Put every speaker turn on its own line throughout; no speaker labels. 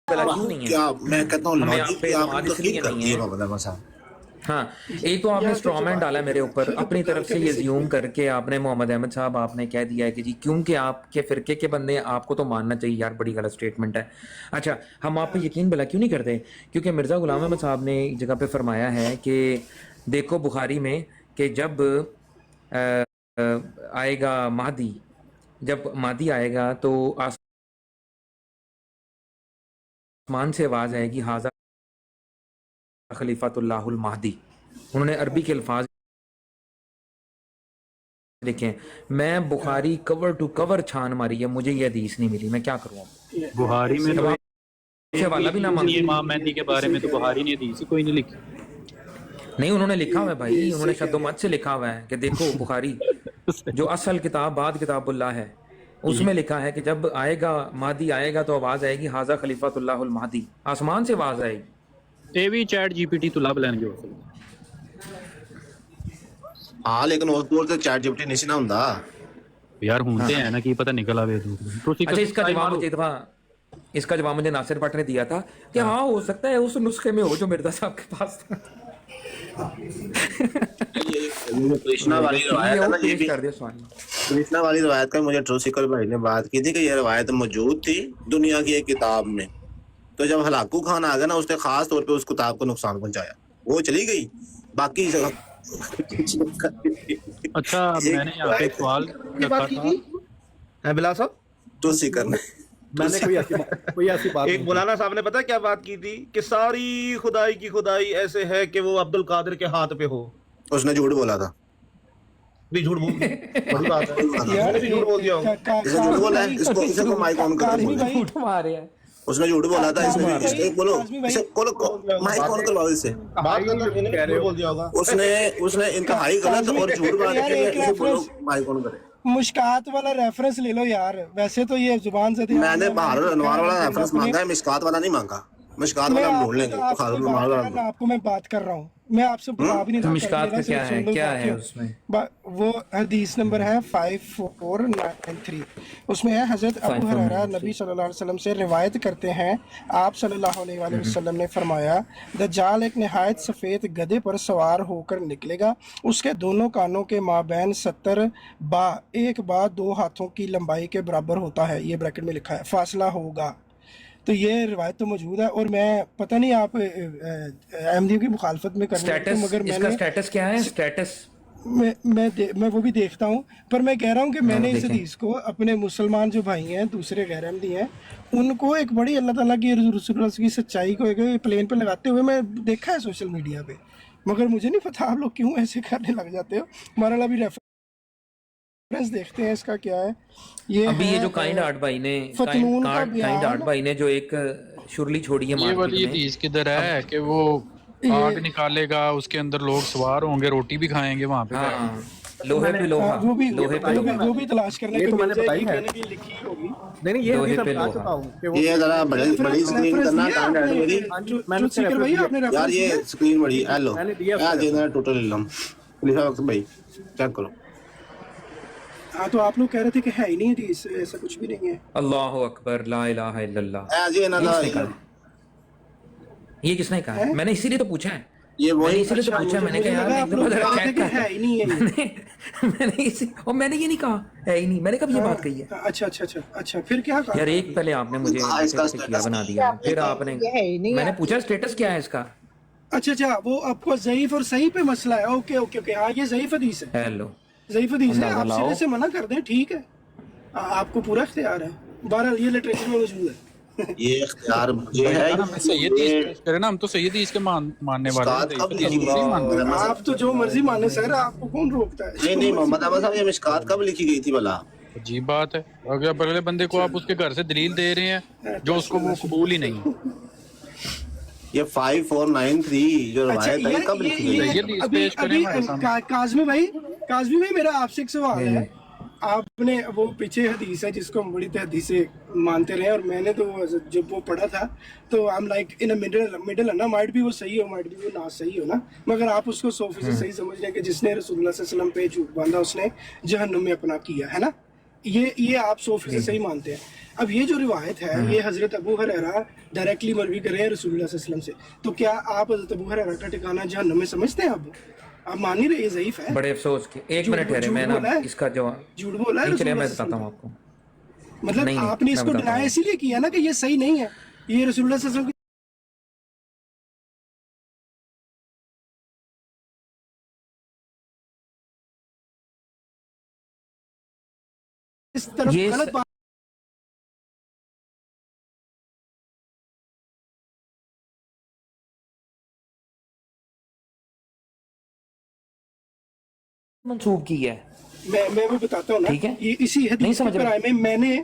بلا کیوں نہیں ہے؟
کیا میں کہتا ہوں
ہمیں آپ
لاجک
پہ
کی آپ
اعتماد اس
تقلید
لیے
کرتی
نہیں
ہے
ہے.
محمد احمد صاحب.
ہاں ایک تو آپ نے اسٹرامین ڈالا میرے اوپر اپنی طرف سے یہ زیوم کر کے آپ نے محمد احمد صاحب آپ نے کہہ دیا ہے کہ جی کیونکہ آپ کے فرقے کے بندے ہیں آپ کو تو ماننا چاہیے. یار بڑی غلط اسٹیٹمنٹ ہے. اچھا ہم آپ پہ یقین بلا کیوں نہیں کرتے؟ کیونکہ مرزا غلام احمد صاحب نے ایک جگہ پہ فرمایا ہے کہ دیکھو بخاری میں کہ جب آئے گا مہدی، جب مہدی آئے گا تو آسمان سے آواز آئے گی حاذا خلیفۃ اللہ المہدی. انہوں نے عربی کے الفاظ دیکھیں. میں بخاری کور ٹو کور چھان ماری ہے، مجھے یہ حدیث نہیں ملی. میں کیا کروں؟
بخاری میں تو
سے حوالہ بھی نہ مانگو.
امام مہدی کے بارے میں تو بخاری نے حدیث ہی کوئی نہیں لکھی.
نہیں انہوں نے لکھا ہوا ہے بھائی، انہوں نے شد و مت سے لکھا ہوا ہے کہ دیکھو بخاری جو اصل کتاب بعد کتاب اللہ ہے اس میں لکھا ہے کہ جب آئے گا مہدی آئے گا تو آواز آئے گی حاذا خلیفۃ اللہ المہدی. آسمان سے آواز آئے گی.
یہ بھی چیٹ جی پی ٹی تو لب لین گے ہو سکتا
ہاں لیکن اس دور سے چیٹ جی پی ٹی نہیں سی نہ ہوندا.
یار ہونتے ہیں نا، کی پتہ نکل آوے دور.
اچھا اس کا جواب مجھے دفعہ اس کا جواب مجھے ناصر بٹ نے دیا تھا کہ ہاں ہو سکتا ہے اس نسخے میں ہو جو مرزا صاحب کے پاس تھا.
کرشنا والی روایت ہے نا، یہ
پیش
بھی
کر دیا سوال.
کرشنا والی روایت کا مجھے ٹروسیکل بھائی نے بات کی تھی کہ یہ روایت موجود تھی دنیا کی ایک کتاب میں، تو جب ہلاکو خان آ گیا نا اس نے خاص طور پہ اس کتاب کو نقصان پہنچایا، وہ چلی گئی. باقی
اچھا میں نے یہاں پہ ایک سوال رکھا تھا.
بلا صاحب
ٹروسیکل
میں نے کوئی ایسی بات ایک مولانا صاحب نے پتا کیا بات کی تھی کہ ساری خدائی کی خدائی ایسے ہے کہ وہ عبد القادر کے ہاتھ پہ ہو.
اس نے جھوٹ بولا تھا.
بھی جھوٹ بول بڑی بات ہے، میں نے بھی جھوٹ بول دیا ہوگا.
اس نے جھوٹ بولا ہے، اس کو مائک آن کر کے بولو.
جھوٹ مارے ہیں.
اس نے جھوٹ بولا تھا. اس نے اس نے بولو اسے کھولو مائک آن کرواؤ اس سے.
بات کرتا میں نے بھی جھوٹ بول دیا ہوگا.
اس نے انتہائی غلط اور جھوٹ بات کی ہے. اسے بولو مائک آن کرے.
مشکات والا ریفرنس لے لو یار، ویسے تو یہ زبان سے
میں نے بہار الانوار والا ریفرنس مانگا ہے، مشکات والا نہیں مانگا. مشکات والا ہم ڈھونڈ لیں گے. بخار الانوار والا
آپ کو میں بات کر رہا ہوں، میں آپ سے بتا بھی نہیں رہا.
مشکات کا کیا ہے، کیا ہے اس میں؟
وہ حدیث نمبر ہے 5493. اس میں ہے حضرت ابو ہریرہ نبی صلی اللہ علیہ وسلم سے روایت کرتے ہیں، آپ صلی اللہ علیہ وآلہ وسلم نے فرمایا دجال ایک نہایت سفید گدھے پر سوار ہو کر نکلے گا، اس کے دونوں کانوں کے مابین 70 با، ایک با 2 ہاتھوں کی لمبائی کے برابر ہوتا ہے، یہ بریکٹ میں لکھا ہے، فاصلہ ہوگا. تو یہ روایت تو موجود ہے، اور میں پتہ نہیں آپ احمدیوں کی مخالفت میں کرنے لگتے ہوں، مگر
اس کا سٹیٹس کیا ہے؟ سٹیٹس
میں وہ بھی دیکھتا ہوں، پر میں کہہ رہا ہوں کہ میں نے اس حدیث کو اپنے مسلمان جو بھائی ہیں دوسرے غیر احمدی ہیں ان کو ایک بڑی اللہ تعالیٰ کی رسول اللہ کی سچائی کو ایک پلین پہ لگاتے ہوئے میں دیکھا ہے سوشل میڈیا پہ، مگر مجھے نہیں پتا آپ لوگ کیوں ایسے کرنے لگ جاتے ہو. ہمارا ابھی ریفرنس دیکھتے ہیں اس کا کیا ہے.
ابھی یہ جو کائنڈ آرٹ بھائی نے کائنڈ آرٹ بھائی نے جو ایک شرلی چھوڑی ہے
یہ والی
مارکیٹ میں،
حدیث کدھر ہے کہ وہ آگ نکالے گا، اس کے اندر لوگ سوار ہوں گے، روٹی بھی کھائیں گے وہاں پہ.
ہاں لوہے پہ لوہا، لوہے پہ لوہا،
وہ بھی تلاش کرنے
یہ تو
کو
میں
مل
نے
جائے
بتائی
گی،
ہے.
لکھی ہوگی.
نہیں یہ
لوہے
حدیث
پہ
میں بتا
لوہا.
چکا ہوں کہ وہ
یہ ذرا بڑی اسکرین کرنا کام ہے میری.
میں نے
بھائی آپ نے
یار یہ اسکرین بڑی ہیلو
میں نے دیا
ٹوٹل علم خلیفہ وقت بھائی چیک کرو.
ہاں تو آپ لوگ کہہ رہے تھے کہ ہے ہی نہیں حدیث، ایسا کچھ بھی نہیں ہے.
اللہ اکبر لا الہ الا اللہ.
جی نا
یہ کس نے کہا ہے؟ میں نے اسی لیے تو پوچھا ہے،
یہ
میں نے
وہی
اسی لیے تو پوچھا. میں نے کہا یار ایک دفعہ ذرا چیک کر.
ہے ہی نہیں ہے.
میں نے یہ نہیں کہا ہے ہی نہیں، میں نے کب یہ بات کہی ہے؟
اچھا پھر کیا کہا
یار ایک پہلے آپ نے مجھے کیا بنا دیا، پھر آپ نے میں نے پوچھا سٹیٹس کیا ہے اس کا.
اچھا وہ آپ کو ضعیف اور صحیح پہ مسئلہ ہے. اوکے ہاں یہ ضعیف حدیث ہے،
ہیلو
ضعیف حدیث ہے، آپ سرے سے منع کر دیں، ٹھیک ہے، آپ کو پورا اختیار ہے. بہرحال یہ لٹریچر میں موجود ہے.
یہ اختیار مجھے ہے.
ہم تو سید اس کے ماننے والے ہیں.
آپ تو جو مرضی مانے سر، آپ کو کون روکتا ہے؟
نہیں محمد احمد صاحب یہ مشکات کب لکھی گئی تھی بھلا؟
عجیب بات ہے، اگر اگلے بندے کو آپ اس کے گھر سے دلیل دے رہے ہیں جو اس کو وہ قبول ہی نہیں.
یہ 5493 جو روایت ہے کب لکھی گئی؟
کاظمی بھائی میرا آپ سے ایک سوال ہے. آپ نے وہ پیچھے حدیث ہے جس کو ہم بڑی حدیثیں مانتے رہے، اور میں نے تو جب وہ پڑھا تھا تو I'm like in a middle ہے نا، مائٹ بھی وہ صحیح ہو مائٹ بھی وہ نہ صحیح ہو نا، مگر آپ اس کو 100% صحیح سمجھ رہے ہیں کہ جس نے رسول اللہ صلی اللہ علیہ وسلم پہ جھوٹ باندھا اس نے جہنم میں اپنا کیا ہے نا. ये आप 100% सही मानते हैं। अब ये जो रिवायत है ये हजरत अबू हुरैरा डायरेक्टली मरवी कर रहे हैं रसूलुल्लाह सल्लल्लाहु अलैहि वसल्लम से, तो क्या आप हजरत अबू हुरैरा का ठिकाना जहन्नम में समझते हैं? आप मान नहीं रहे, ये ज़ईफ है।
बड़े अफसोस के एक
झूठ-
मिनट ठहरे,
झूठ
मैं
बोला
ना
है?
इसका जवाब
झूठ बोला है
नहीं, चलिए मैं
रसूलुल्लाह
बताता हूँ
सल्लल्लाहु
आपको।
अलैहि वसल्लम। मतलब
नहीं, नहीं,
आपने
मैं
इसको
बताता
डिनाई
हूँ।
इसीलिए किया ना कि ये सही नहीं है, ये रसूलुल्लाह सल्लल्लाहु अलैहि वसल्लम की इस तरफ
ये
गलत बात
मंसूब की है,
मैं वो बताता हूँ ना,
ठीक है?
ये इसी
नहीं
हदीस
समझ
के
रहे?
पराए में मैंने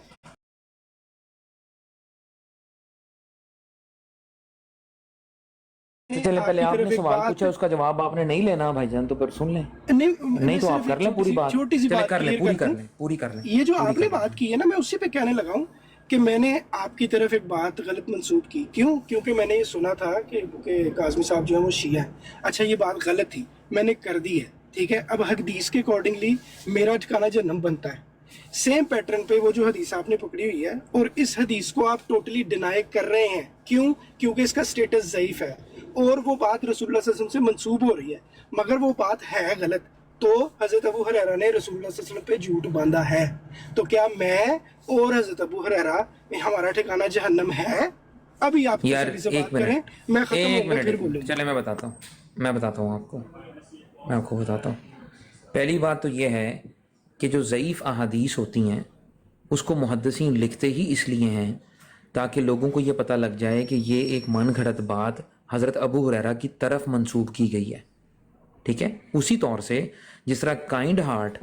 तो चले पहले
आपकी तरफ
आपने
एक
सवाल
बात-
पूछा, उसका जवाब आपने नहीं लेना भाईजान, तो फिर सुन लें। नहीं तो आप कर लें पूरी बात,
छोटी सी
चले
बात
कर लें,
clear
पूरी
कर
कर
दूं।
लें, पूरी कर लें।
ये जो
पूरी
आपने
कर लें।
बात की है ना, मैं उसी पे कहने लगा हूँ कि मैंने आपकी तरफ एक बात गलत मंसूब की। क्यों? क्योंकि मैंने ये सुना था कि काज़मी साहब जो है वो शिया है। अच्छा, ये बात गलत थी, मैंने कर दी है, ठीक है? अब हदीस के अकॉर्डिंगली मेरा ठिकाना जन्नम बनता है। सेम पैटर्न पे वो जो हदीस आपने पकड़ी हुई है, और इस हदीस को आप टोटली डिनाई कर रहे हैं। क्यों? क्योंकि इसका स्टेटस ज़ईफ है और वो बात रसूलुल्लाह सल्लल्लाहु अलैहि वसल्लम से मंसूब हो रही है, मगर वो बात है गलत। तो हजरत अबू हुरैरा ने रसूलुल्लाह सल्लल्लाहु अलैहि वसल्लम पे झूठ बांधा है, तो क्या मैं और हजरत अबू हुरैरा हमारा ठिकाना जहन्नम है? अभी आप
यार
तसल्ली से
एक
बात करें,
मिनट,
मैं खत्म
एक
होऊंगा फिर
मिनट,
बोलूंगा।
चले मैं बताता हूँ, मैं आपको बताता हूँ। पहली बात तो ये है कि जो ज़ईफ़ अहादीस होती हैं उसको मुहद्दिसीन लिखते ही इसलिए हैं ताकि लोगों को ये पता लग जाए कि ये एक मन घड़त बात हज़रत अबू हुरैरा की तरफ मंसूब की गई है, ठीक है? उसी तौर से जिस तरह काइंड हार्ट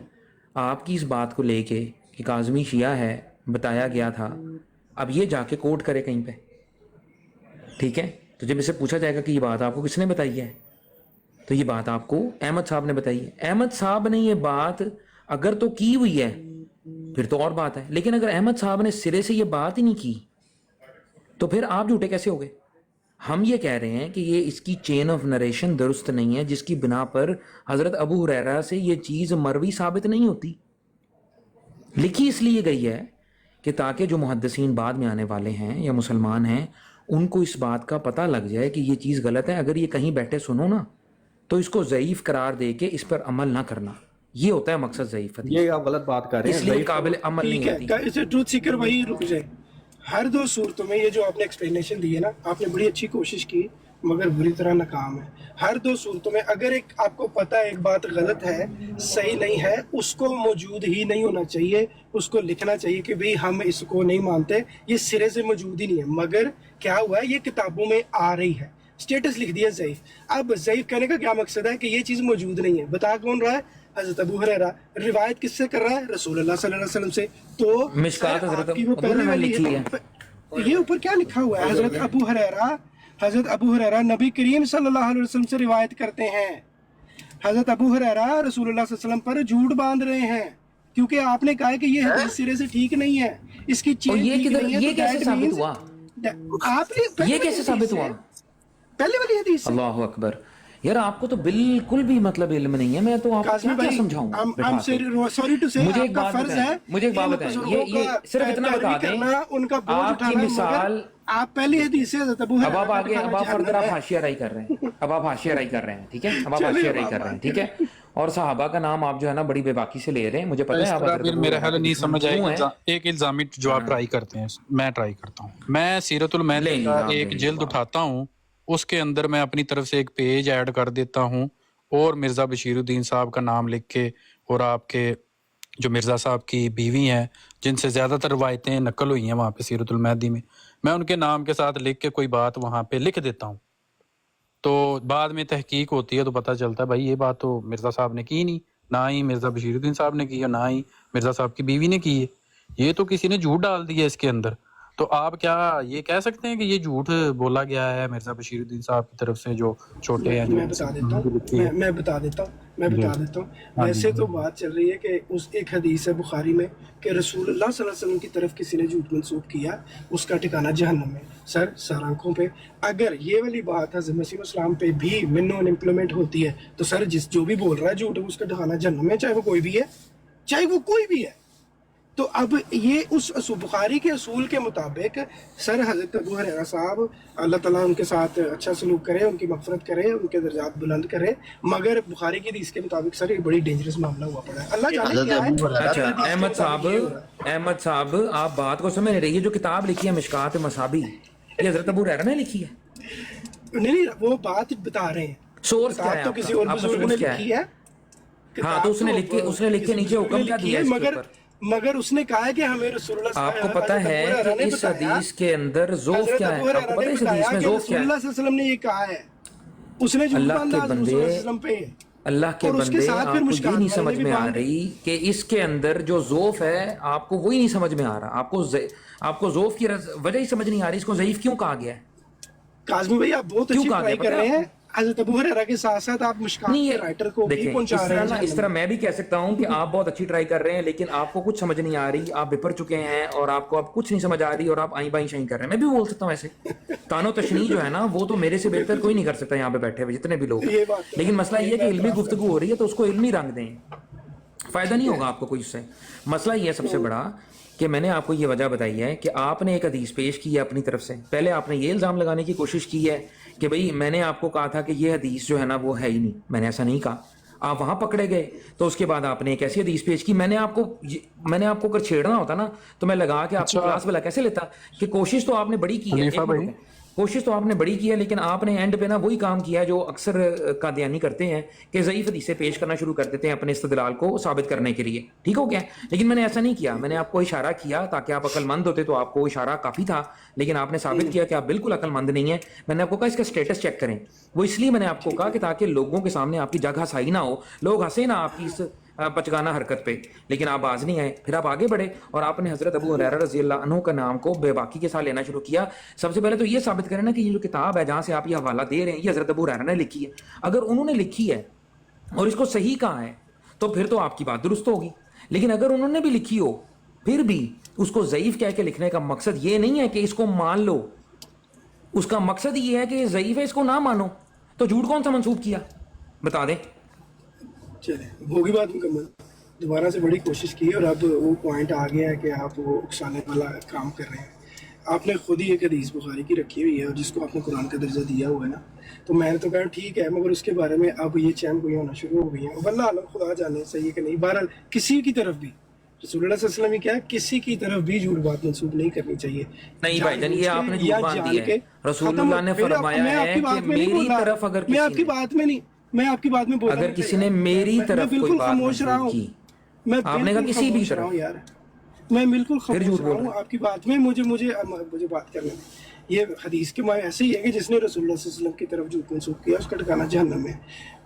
आपकी इस बात को लेके कि काज़मी शिया है बताया गया था, अब ये जाके कोर्ट करे कहीं पे, ठीक है? तो जब इससे पूछा जाएगा कि ये बात आपको किसने बताई है, तो ये बात आपको अहमद साहब ने बताई है। अहमद साहब ने ये बात अगर तो की हुई है फिर तो और बात है, लेकिन अगर अहमद साहब ने सिरे से ये बात ही नहीं की तो फिर आप झूठे कैसे हो गए? हम ये कह रहे हैं कि ये इसकी चेन ऑफ नरेशन दुरुस्त नहीं है, जिसकी बिना पर हज़रत अबू हुरैरा से ये चीज़ मरवी साबित नहीं होती। लिखी इसलिए गई है कि ताकि जो मुहद्दिसीन बाद में आने वाले हैं या मुसलमान हैं उनको इस बात का पता लग जाए कि ये चीज़ गलत है। अगर ये कहीं बैठे सुनो ना तो इसको ज़ईफ़ करार दे के इस पर अमल ना करना, ये होता है मकसद ज़ईफ़ हदीस।
ये आप गलत बात कर रहे हैं।
इसलिए
ज़ईफ़
काबिल अमल
ठीक
नहीं होती।
है, इसे ट्रूथ सीकर भाई रुक जाए। हर दो सूरतों में ये जो आपने एक्सप्लेनेशन दी है ना, आपने बड़ी अच्छी कोशिश की मगर बुरी तरह नाकाम है। हर दो सूरतों में अगर एक आपको पता है एक बात गलत है, सही नहीं है, उसको मौजूद ही नहीं होना चाहिए, उसको लिखना चाहिए कि भाई हम इसको नहीं मानते, ये सिरे से मौजूद ही नहीं है। मगर क्या हुआ है, ये किताबों में आ रही है, स्टेटस लिख दिया ज़ईफ। अब ज़ईफ कहने का क्या मकसद है कि ये चीज़ मौजूद नहीं है। बता कौन रहा है? हज़रत अबू हुरैरा। रिवायत किससे कर रहा है? रसूलुल्लाह सल्लल्लाहु अलैहि वसल्लम से। तो
मिशकात
सर,
हज़रत
आपकी वो
अबू
पहले
हुरैरा
वाली
लिखी है।
ये ऊपर क्या लिखा हुआ है? हज़रत अबू हुरैरा नबी करीम सल्लल्लाहु अलैहि वसल्लम से रिवायत करते हैं। हज़रत अबू हुरैरा रसूलुल्लाह सल्लल्लाहु अलैहि वसल्लम पर झूठ बांध रहे हैं क्योंकि आपने कहा है कि ये हदीस सिरे से ठीक नहीं है, इसकी
और
चेन
ये
ठीक
किधर,
नहीं है।
ये
तो
कैसे
that
साबित
means-
हुआ?
आपने पहले
ये
वाली
कैसे
हदीस
साबित
से-
हुआ?
पहले वाली हदीस से।
अल्लाह अकबर। यार आपको तो बिल्कुल भी मतलब इल्म नहीं है, मैं तो आपको
काज़मी
क्या
भाई,
समझाऊं?
I'm sorry to say,
मुझे एक
आपका
बात
फर्ज
बताएं,
है
मुझे एक बात
इन
बताएं,
बुजुर्गों
ये
का
सिर्फ इतना बता
पैरवी
दें,
करना, उनका बोझ
आपकी
उठाना,
मिसाल,
मगर आप पहली हदीस से हज़रत अबू
अब
हुरैरा
आप
का
आगे,
ठिकाना
अब आप फर्दर
जहन्नम
आप
है।
हाशियाराई कर रहे हैं, अब आप हाशियाराई कर रहे हैं, ठीक है? अब आप
चलिए,
हाशियाराई
अब
कर
आप
रहे हैं, ठीक है? और सहाबा का नाम आप जो है ना बड़ी बेबाकी से ले रहे हैं, मुझे पता है आप हज़रत अबू
मेरा
हुरैरा
ख्याल
के
नहीं
दुश्मन
समझ
क्यों हैं।
आएगा। एक इल्जामी जो आप ट्राई करते हैं, मैं ट्राई करता हूँ। मैं सीरतुल महदी
ले
का
लिया आपने
एक
ये
जिल्द
बात।
उठाता हूँ, उसके अंदर मैं अपनी तरफ से एक पेज ऐड कर देता हूँ और मिर्ज़ा बशीरुद्दीन साहब का नाम लिख के, और आपके जो मिर्ज़ा साहब की बीवी हैं जिनसे ज़्यादातर रवायतें नकल हुई हैं वहाँ पे सीरतुल महदी में, मैं उनके नाम के साथ लिख के कोई बात वहाँ पे लिख देता हूँ। तो बाद में तहकीक होती है तो पता चलता है भाई ये बात तो मिर्ज़ा साहब ने की नहीं, ना ही मिर्ज़ा बशीरुद्दीन साहब ने की और ना ही मिर्ज़ा साहब की बीवी ने की है, ये तो किसी ने झूठ डाल दिया इसके अंदर। तो आप क्या ये कह सकते हैं कि ये झूठ बोला गया है मिर्ज़ा बशीरुद्दीन साहब की तरफ से जो छोटे हैं
मैं बता देता हूँ, मैं बता देता हूँ। वैसे तो बात चल रही है कि उस एक हदीस है बुखारी में कि रसूलुल्लाह सल्लल्लाहु अलैहि वसल्लम की तरफ किसी ने झूठ मंसूब किया, उसका ठिकाना जहन्नम में। सर, सर आंखों पे अगर ये वाली बात हज़रत मसीह इस्लाम पे भी मिन्नो इम्प्लीमेंट होती है तो सर जो भी बोल रहा है झूठ, उसका ठिकाना जहन्नम में, चाहे वो कोई भी है, चाहे वो कोई भी है। تو اب یہ اس بخاری کے اصول کے مطابق سر حضرت ابو ہریرہ صاحب اللہ تعالیٰ ان کے ساتھ اچھا سلوک کرے، ان کی مغفرت کرے، ان کے درجات بلند کرے، مگر بخاری کی حدیث کے مطابق سر یہ بڑی ڈینجرس معاملہ ہوا پڑا ہے. اللہ جانے
حضرت
کیا ہے.
ابو ہریرہ
اچھا احمد صاحب آپ بات کو سمجھ رہی ہے. جو کتاب لکھی ہے مشکات مصابی یہ حضرت ابو ہریرہ نے لکھی ہے؟
نہیں وہ بات بتا رہے ہیں.
سورس کیا ہے
تو کسی اور بزرگ نے لکھی ہے.
ہاں تو اس نے لکھ کے نیچے حکم کیا دیا ہے اس کے اوپر؟
مگر اس نے کہا ہے کہ ہمیں رسول اللہ
آپ کو پتا ہے کہ اس حدیث کے اندر ذوف کیا ہے؟ آپ کو پتا ہے اس حدیث میں ذوف کیا ہے؟
رسول اللہ صلی اللہ علیہ وسلم نے یہ کہا ہے. اس نے
اللہ کے بندے اللہ کے بندے آپ کو یہ نہیں سمجھ میں آ رہی کہ اس کے اندر جو ذوف ہے آپ کو وہی نہیں سمجھ میں آ رہا. آپ کو ذوف کی وجہ ہی سمجھ نہیں آ رہی. اس کو ضعیف کیوں کہا گیا ہے؟
کاظمی بھائی آپ بہت اچھی ٹرائی کر رہے ہیں. حضرت ابو ہریرہ کے ساتھ ساتھ آپ مشکات کے رائٹر کو بھی پہنچا رہے ہیں.
اس طرح میں بھی کہہ سکتا ہوں کہ آپ بہت اچھی ٹرائی کر رہے ہیں لیکن آپ کو کچھ سمجھ نہیں آ رہی. آپ بپر چکے ہیں اور آپ کو اب کچھ نہیں سمجھ آ رہی اور آپ آئیں بائیں شائیں کر رہے ہیں. میں بھی بول سکتا ہوں ایسے تان و تشنیع جو ہے نا وہ تو میرے سے بہتر کوئی نہیں کر سکتا یہاں پہ بیٹھے ہوئے جتنے بھی لوگ. لیکن مسئلہ یہ ہے کہ علمی گفتگو ہو رہی ہے تو اس کو علمی رنگ دیں. فائدہ نہیں ہوگا آپ کو کوئی اس سے. مسئلہ یہ ہے سب سے بڑا کہ میں نے آپ کو یہ وجہ بتائی ہے کہ آپ نے ایک حدیث پیش کی ہے اپنی طرف سے. پہلے آپ نے یہ الزام لگانے کی کوشش کی ہے کہ بھئی میں نے آپ کو کہا تھا کہ یہ حدیث جو ہے نا وہ ہے ہی نہیں. میں نے ایسا نہیں کہا. آپ وہاں پکڑے گئے تو اس کے بعد آپ نے ایک ایسی حدیث پیش کی. میں نے آپ کو اگر چھیڑنا ہوتا نا تو میں لگا کے آپ کو کلاس والا کیسے لیتا کہ کوشش تو آپ نے بڑی کی ہے. کوشش تو آپ نے بڑی کی ہے لیکن آپ نے اینڈ پہ نا وہی کام کیا ہے جو اکثر قادیانی کرتے ہیں کہ ضعیف حدیثیں پیش کرنا شروع کر دیتے ہیں اپنے استدلال کو ثابت کرنے کے لیے. ٹھیک ہو گیا. لیکن میں نے ایسا نہیں کیا. میں نے آپ کو اشارہ کیا تاکہ آپ عقل مند ہوتے تو آپ کو اشارہ کافی تھا. لیکن آپ نے ثابت کیا کہ آپ بالکل عقل مند نہیں ہیں. میں نے آپ کو کہا اس کا سٹیٹس چیک کریں. وہ اس لیے میں نے آپ کو کہا کہ تاکہ لوگوں کے سامنے آپ کی جگہ ہنسائی نہ ہو, لوگ ہنسے نہ آپ کی اس بچگانہ حرکت پہ. لیکن آپ باز نہیں آئے. پھر آپ آگے بڑھے اور آپ نے حضرت ابو ہریرہ رضی اللہ عنہ کا نام کو بے باکی کے ساتھ لینا شروع کیا. سب سے پہلے تو یہ ثابت کریں نا کہ یہ جو کتاب ہے جہاں سے آپ یہ حوالہ دے رہے ہیں یہ حضرت ابو ہریرہ نے لکھی ہے. اگر انہوں نے لکھی ہے اور اس کو صحیح کہا ہے تو پھر تو آپ کی بات درست ہوگی. لیکن اگر انہوں نے بھی لکھی ہو پھر بھی اس کو ضعیف کہہ کے لکھنے کا مقصد یہ نہیں ہے کہ اس کو مان لو. اس کا مقصد یہ ہے کہ یہ ضعیف ہے اس کو نہ مانو. تو جھوٹ کون سا منسوب کیا بتا دیں.
چلے ہوگی بات مکمل. دوبارہ سے بڑی کوشش کی اور اب وہ پوائنٹ آ گیا ہے کہ آپ وہ اکسانے والا کام کر رہے ہیں. آپ نے خود ہی ایک حدیث بخاری کی رکھی ہوئی ہے اور جس کو آپ نے قرآن کا درجہ دیا ہوا ہے نا, تو میں نے تو کہا ٹھیک ہے مگر اس کے بارے میں اب یہ چین گوئی ہونا شروع ہو گئی ہیں. واللہ عالم خدا جانے صحیح کہ نہیں. بہرحال کسی کی طرف بھی رسول اللہ صلی اللہ علیہ وسلم کیا کسی کی طرف بھی جھوٹ بات منسوب نہیں کرنی چاہیے.
نہیں بھائی جان یہ آپ نے جھوٹ باندھ دیا ہے. رسول اللہ نے فرمایا ہے کہ میری طرف اگر
میں آپ کی بات میں نہیں میں آپ کی بات میں بول رہا ہوں
اگر کسی نے میری طرف کوئی بات منسوب کی آپ نے کہا کسی بھی طرف
یار میں بالکل خاموش رہا ہوں آپ کی بات میں. مجھے بات کرنے میں یہ حدیث کے معنی ایسے ہی ہے کہ جس نے رسول اللہ صلی اللہ علیہ وسلم کی طرف جھوٹ منسوب کیا اس کا ٹھکانہ جہنم ہے.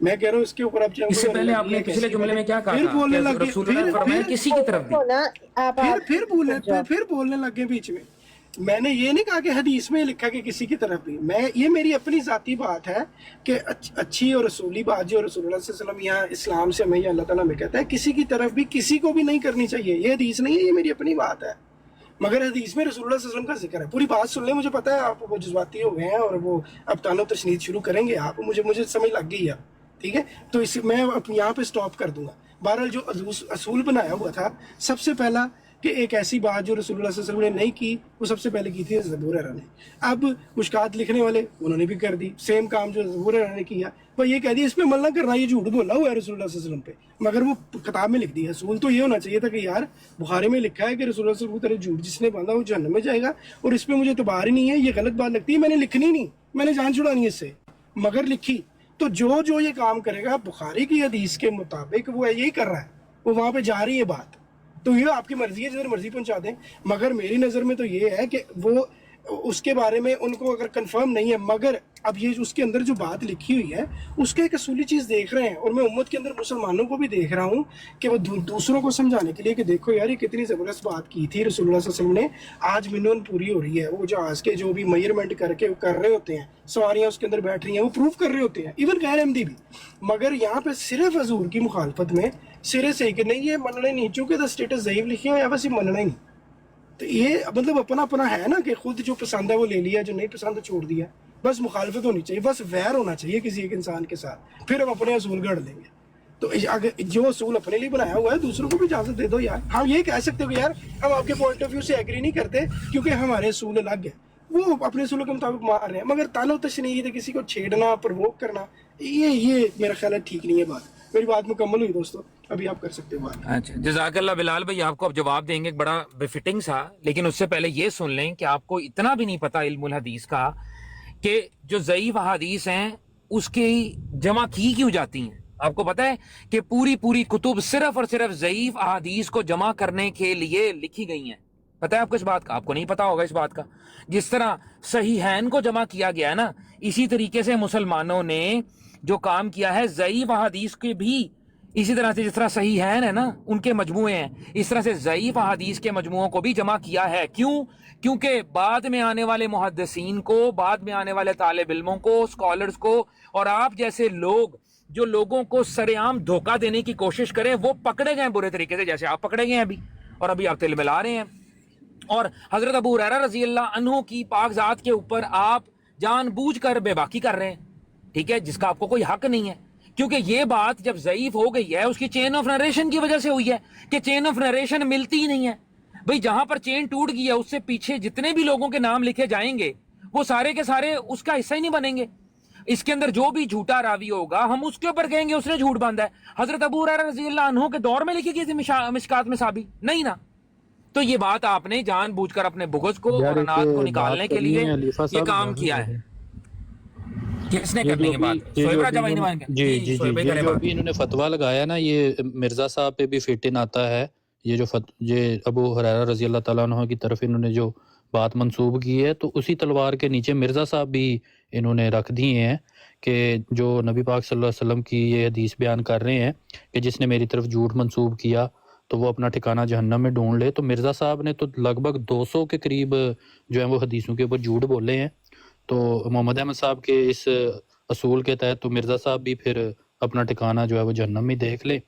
میں کہہ رہا ہوں اس کے اوپر آپ
اس سے پہلے آپ نے پچھلے جملے میں کیا کہا تھا کہ رسول اللہ نے فرمایا کسی کی طرف بھی
پھر بولنے لگے بیچ میں. میں نے یہ نہیں کہا کہ حدیث میں لکھا کہ کسی کی طرف بھی. یہ میری اپنی ذاتی بات ہے کہ اچھی اور رسولی بات جو رسول اللہ صلی اللہ علیہ وسلم یہاں اسلام سے ہمیں اللہ تعالیٰ میں کہتا ہے کسی کی طرف بھی کسی کو بھی نہیں کرنی چاہیے. یہ حدیث نہیں ہے, یہ میری اپنی بات ہے. مگر حدیث میں رسول اللہ صلی اللہ علیہ وسلم کا ذکر ہے. پوری بات سن لیں. مجھے پتا ہے آپ وہ جذباتی ہو گئے ہیں اور وہ اب تان و تشنید شروع کریں گے آپ. مجھے سمجھ لگ گئی ہے. ٹھیک ہے تو میں یہاں پہ سٹاپ کر دوں گا. بہرحال جو اصول بنایا ہوا تھا سب سے پہلا کہ ایک ایسی بات جو رسول اللہ صلی اللہ علیہ وسلم نے نہیں کی وہ سب سے پہلے کی تھی حضرت ابو ہریرہ نے. اب مشکات لکھنے والے انہوں نے بھی کر دی سیم کام جو ابو ہریرہ نے کیا. وہ یہ کہہ دیا اس پہ عمل نہ کرنا, یہ جھوٹ بولا ہوا ہے رسول اللہ صلی اللہ علیہ وسلم پہ. مگر وہ کتاب میں لکھ دی. اصول تو یہ ہونا چاہیے تھا کہ یار بخاری میں لکھا ہے کہ رسول اللہ صلی اللہ علیہ وسلم جھوٹ جس نے باندھا وہ جہنم میں جائے گا اور اس پہ مجھے اعتبار ہی نہیں ہے. یہ غلط بات لگتی ہے. میں نے لکھنی نہیں, میں نے جان چھڑانی ہے اس سے, مگر لکھی. تو جو یہ کام کرے گا بخاری کی حدیث کے مطابق وہ یہی کر رہا ہے. وہ وہاں پہ جا رہی ہے بات. تو یہ آپ کی مرضی ہے جدھر مرضی پہنچا دیں. مگر میری نظر میں تو یہ ہے کہ وہ اس کے بارے میں ان کو اگر کنفرم نہیں ہے مگر اب یہ اس کے اندر جو بات لکھی ہوئی ہے اس کے ایک اصولی چیز دیکھ رہے ہیں. اور میں امت کے اندر مسلمانوں کو بھی دیکھ رہا ہوں کہ وہ دوسروں کو سمجھانے کے لیے کہ دیکھو یار یہ کتنی زبردست بات کی تھی رسول اللہ صلی اللہ علیہ وسلم نے. آج منون پوری ہو رہی ہے. وہ جہاز کے جو بھی میئرمنٹ کر کے کر رہے ہوتے ہیں سواریاں اس کے اندر بیٹھ رہی ہیں وہ پروف کر رہے ہوتے ہیں ایون غیر احمدی بھی. مگر یہاں پہ صرف حضور کی مخالفت میں سرے سے کہ نہیں یہ مننا ہی نہیں چونکہ دا سٹیٹس ضعیف لکھی ہے یا بس یہ مننا ہی نہیں. تو یہ مطلب اپنا ہے نا کہ خود جو پسند ہے وہ لے لیا جو نہیں پسند چھوڑ دیا. بس مخالفت ہونی چاہیے, بس ویر ہونا چاہیے کسی ایک انسان کے ساتھ, پھر ہم اپنے اصول گھڑ لیں گے. तो अगर जो असूल अपने लिए बनाया हुआ है दूसरों को भी इजाजत दे दो यार। हम ये कह सकते हो कि यार हम आपके पॉइंट ऑफ व्यू से एग्री नहीं करते क्योंकि हमारे असूल अलग है, वो अपने असूलों के मुताबिक मार रहे हैं, मगर तानो तशनीद किसी को छेड़ना प्रवोक करना ये मेरा ख्याल है ठीक नहीं है। बात मेरी बात मुकम्मल हुई दोस्तों, अभी आप कर सकते हो बात।
अच्छा, जज़ाकल्लाह बिलाल भाई, आपको अब जवाब देंगे एक बड़ा बेफिटिंग सा, लेकिन उससे पहले ये सुन लें कि आपको इतना भी नहीं पता इल्मुल हदीस का कि जो ज़ईफ हदीस हैं उसकी जमा की क्यों जाती हैं। आपको पता है कि पूरी कुतुब सिर्फ और सिर्फ ज़ईफ हदीस को जमा करने के लिए लिखी गई हैं। पता है आपको इस बात का? आपको नहीं पता होगा इस बात का। जिस तरह सहीहैन को जमा किया गया है ना, इसी तरीके से मुसलमानों ने जो काम किया है ज़ईफ हदीस के भी इसी तरह से, जिस तरह सहीहैन है ना उनके मजमूए हैं, इस तरह से ज़ईफ हदीस के मजमुओं को भी जमा किया है। क्यों? क्योंकि बाद में आने वाले मुहद्दिसीन को, बाद में आने वाले तालिब इल्मों को, स्कॉलर्स को और आप जैसे लोग जो लोगों को सरेआम धोखा देने की कोशिश करें वो पकड़े गए बुरे तरीके से, जैसे आप पकड़े गए हैं अभी और अभी आप तिलमिला रहे हैं। और हजरत अबू हुरैरा रजी अल्लाह अन्हु की पाकज़ात के ऊपर आप जानबूझकर बेबाकी कर रहे हैं, ठीक है, जिसका आपको कोई हक नहीं है। क्योंकि ये बात जब ज़ईफ हो गई है उसकी चेन ऑफ नरेशन की वजह से हुई है कि चेन ऑफ नरेशन मिलती ही नहीं है। भाई जहां पर चेन टूट गई है उससे पीछे जितने भी लोगों के नाम लिखे जाएंगे वो सारे के सारे उसका हिस्सा ही नहीं बनेंगे। इसके अंदर जो भी झूठा रावी होगा हम उसके ऊपर कहेंगे उसने झूठ बांधा है। हजरत अबू हुरैरा रज़ी अल्लाह अन्हु के दौर में लिखी गई थी मिशकात में साबी नहीं ना। तो ये बात आपने जानबूझकर अपने बुग़्ज़ को और अनाद को निकालने के लिए ये काम किया है। किसने करनी है बात? सोहेब राजा भाई ने मांगा।
जी जो अभी इन्होंने फतवा लगाया ना, ये मिर्जा साहब पे भी फिट इन आता है। ये जो ये अबू हुरैरा रजी अल्लाह ताला अन्हु की तरफ इन्होंने जो बात मंसूब की है, तो उसी तलवार के नीचे मिर्जा साहब भी इन्होंने रख दिए हैं कि जो नबी पाक सल्लल्लाहु अलैहि वसल्लम की ये हदीस बयान कर रहे हैं कि जिसने मेरी तरफ झूठ मंसूब किया तो वो अपना ठिकाना जहन्नम में ढूंढ ले। तो मिर्जा साहब ने तो लगभग 200 के करीब जो है वो हदीसों के ऊपर झूठ बोले हैं। तो मोहम्मद अहमद साहब के इस असूल के तहत तो मिर्ज़ा साहब भी फिर अपना ठिकाना जो है वो जहन्नम में देख ले।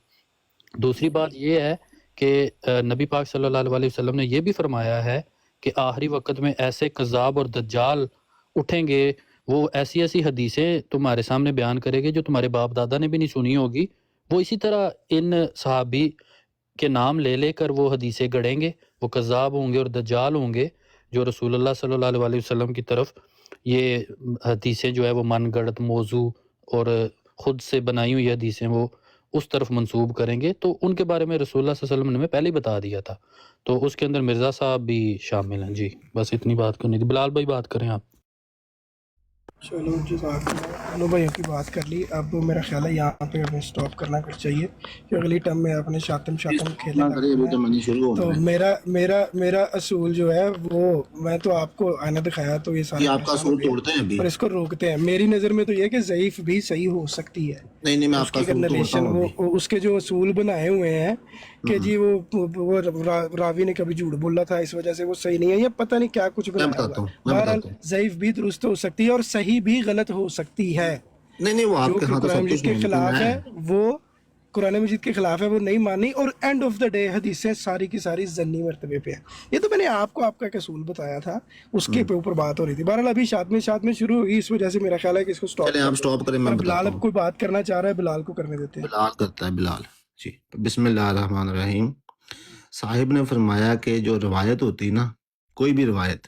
दूसरी बात ये है कि नबी पाक सल्लल्लाहु अलैहि वसल्लम ने ये भी फरमाया है कि आखिरी वक्त में ऐसे कज़ाब और दज्जाल उठेंगे, वो ऐसी ऐसी हदीसें तुम्हारे सामने बयान करेंगे जो तुम्हारे बाप दादा ने भी नहीं सुनी होगी। वो इसी तरह इन सहाबी के नाम ले लेकर वो हदीसें गढ़ेंगे, वो कज़ाब होंगे और दज्जाल होंगे जो रसूलुल्लाह सल्लल्लाहु अलैहि वसल्लम की तरफ ये हदीसें जो है वो मन गढ़त मौजू और ख़ुद से बनाई हुई हदीसें वो उस तरफ मंसूब करेंगे। तो उनके बारे में रसूलुल्लाह सल्लल्लाहु अलैहि वसल्लम ने पहले ही बता दिया था, तो उसके अंदर मिर्ज़ा साहब भी शामिल हैं। जी बस इतनी बात करनी थी। बिलाल भाई बात करें आप।
चलो दोनों भाइयों की बात कर ली, अब मेरा ख्याल है यहाँ पे हमें स्टॉप करना कर चाहिए कि अगली टर्म में अपने शातम खेलना तो मेरा असूल जो है वो मैं तो आपको आना दिखाया तो ये सारे
आपका असूल तोड़ते हैं अभी
और इसको रोकते हैं। मेरी नज़र में तो ये कि ज़ईफ भी सही हो सकती है।
नहीं मैं आपका असूल
नरेशन वो उसके जो असूल बनाए हुए हैं कि जी वो रावी ने कभी झूठ बोला था इस वजह से वो सही नहीं है, ये पता नहीं क्या कुछ बनाया हुआ है। बहरहाल ज़ईफ भी दुरुस्त हो सकती है और सही भी गलत हो सकती है।
नहीं वो आपके हाथ
कुरान मजीद के खिलाफ है, वो कुरान मजीद के खिलाफ है, वो नहीं माननी। और एंड ऑफ द डे हदीसें सारी की सारी ज़न्नी मर्तबे पे है। ये तो मैंने आपको आपका एक असूल बताया था, उसके ऊपर बात हो रही थी। बहरहाल अभी शाद में शुरू होगी, इस वजह से मेरा ख्याल है कि इसको
स्टॉप करें। मैं
बिलाल अब कोई बात करना चाह रहा है, बिलाल को करने देते हैं।
बिलाल करता है। बिलाल जी बिस्मिल्लाहिर्रहमानिर्रहीम। साहिब ने फरमाया कि जो रवायत होती है ना, कोई भी रवायत,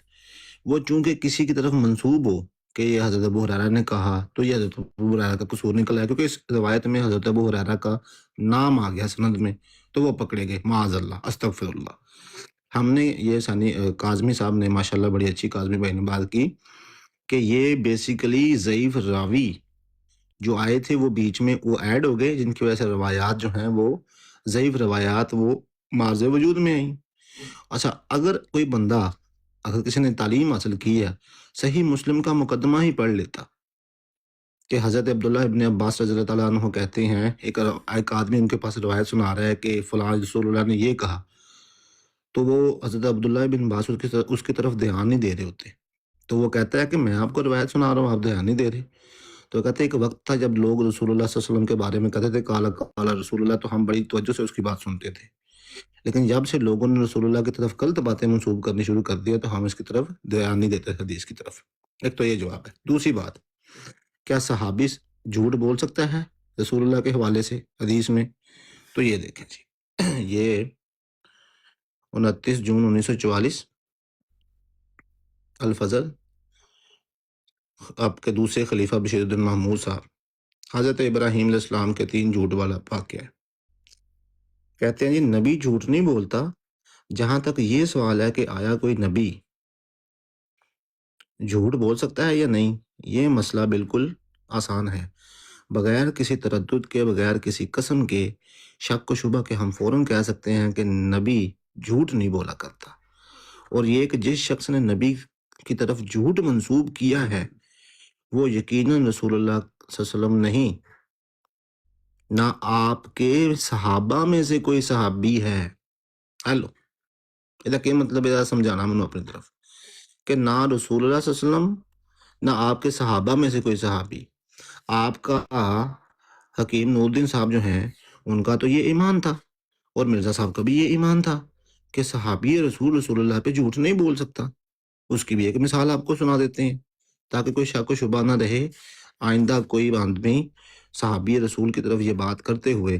वो चूंकि किसी की तरफ मंसूब हो कि ये हज़रत अबू हुरैरा ने कहा तो ये हज़रत अबू हुरैरा का कसूर निकल आया, क्योंकि इस रवायत में हज़रत अबू हुरैरा का नाम आ गया सनद में, तो वो पकड़े गए। माअज़ल्लाह अस्तगफिरुल्लाह। हमने ये सानी काज़मी साहब ने माशाल्लाह बड़ी अच्छी काज़मी भाई ने बात की कि ये बेसिकली ज़ईफ़ रावी जो आए थे वो बीच में वो ऐड हो गए, जिनकी वजह से रवायात जो हैं वो ज़ईफ़ रवायात वो मार्ज़ वजूद में आई। अच्छा, अगर कोई बंदा, अगर किसी ने तालीम हासिल की है, सही मुस्लिम का मुकदमा ही पढ़ लेता कि हज़रत अब्दुल्लाह इब्न अब्बास रज़ी अल्लाह तआला अन्हु कहते हैं, एक आदमी उनके पास रवायत सुना रहा है कि फ़लाँ रसूलुल्लाह ने ये कहा, तो वो हज़रत अब्दुल्लाह बिन अब्बास उसकी तरफ ध्यान नहीं दे रहे होते। तो वो कहता है कि मैं आपको रवायत सुना रहा हूँ, आप ध्यान नहीं दे रहे। तो कहते हैं एक वक्त था जब लोग रसूलुल्लाह सल्लल्लाहु अलैहि वसल्लम के बारे में कहते थे काला काला रसूलुल्लाह, तो हम बड़ी तवज्जो से उसकी बात सुनते थे। लेकिन जब से लोगों ने रसूलुल्लाह की तरफ गलत बातें मंसूब करनी शुरू कर दिया तो हम इसकी तरफ ध्यान नहीं देते हदीस की तरफ। एक तो ये जवाब है। दूसरी बात, क्या सहाबी झूठ बोल सकता है? رسول اللہ کے حوالے سے حدیث میں، تو یہ دیکھیں جی، یہ 29 جون 1944 الفجر، آپ کے دوسرے خلیفہ بشیر الدین محمود صاحب، حضرت ابراہیم علیہ السلام کے 3 جھوٹ والا واقعہ ہے۔ کہتے ہیں جی نبی جھوٹ نہیں بولتا، جہاں تک یہ سوال ہے کہ آیا کوئی نبی جھوٹ بول سکتا ہے یا نہیں، یہ مسئلہ بالکل آسان ہے، بغیر کسی تردد کے، بغیر کسی قسم کے، شک و شبہ کے، ہم فوراً کہہ سکتے ہیں کہ نبی جھوٹ نہیں بولا کرتا۔ اور یہ کہ جس شخص نے نبی کی طرف جھوٹ منسوب کیا ہے وہ یقیناً رسول اللہ صلی اللہ علیہ وسلم نہیں، نہ آپ کے صحابہ میں سے کوئی صحابی ہے۔ ہیلو، یہ کیا مطلب ہے سمجھانا منو اپنی طرف، کہ نہ رسول اللہ صلی اللہ علیہ وسلم نہ آپ کے صحابہ میں سے کوئی صحابی۔ آپ کا حکیم نور الدین صاحب جو ہیں ان کا تو یہ ایمان تھا، اور مرزا صاحب کا بھی یہ ایمان تھا کہ صحابی رسول اللہ پہ جھوٹ نہیں بول سکتا۔ اس کی بھی ایک مثال آپ کو سنا دیتے ہیں تاکہ کوئی شک و شبہ نہ رہے، آئندہ کوئی آدمی صحابی رسول کی طرف یہ بات کرتے ہوئے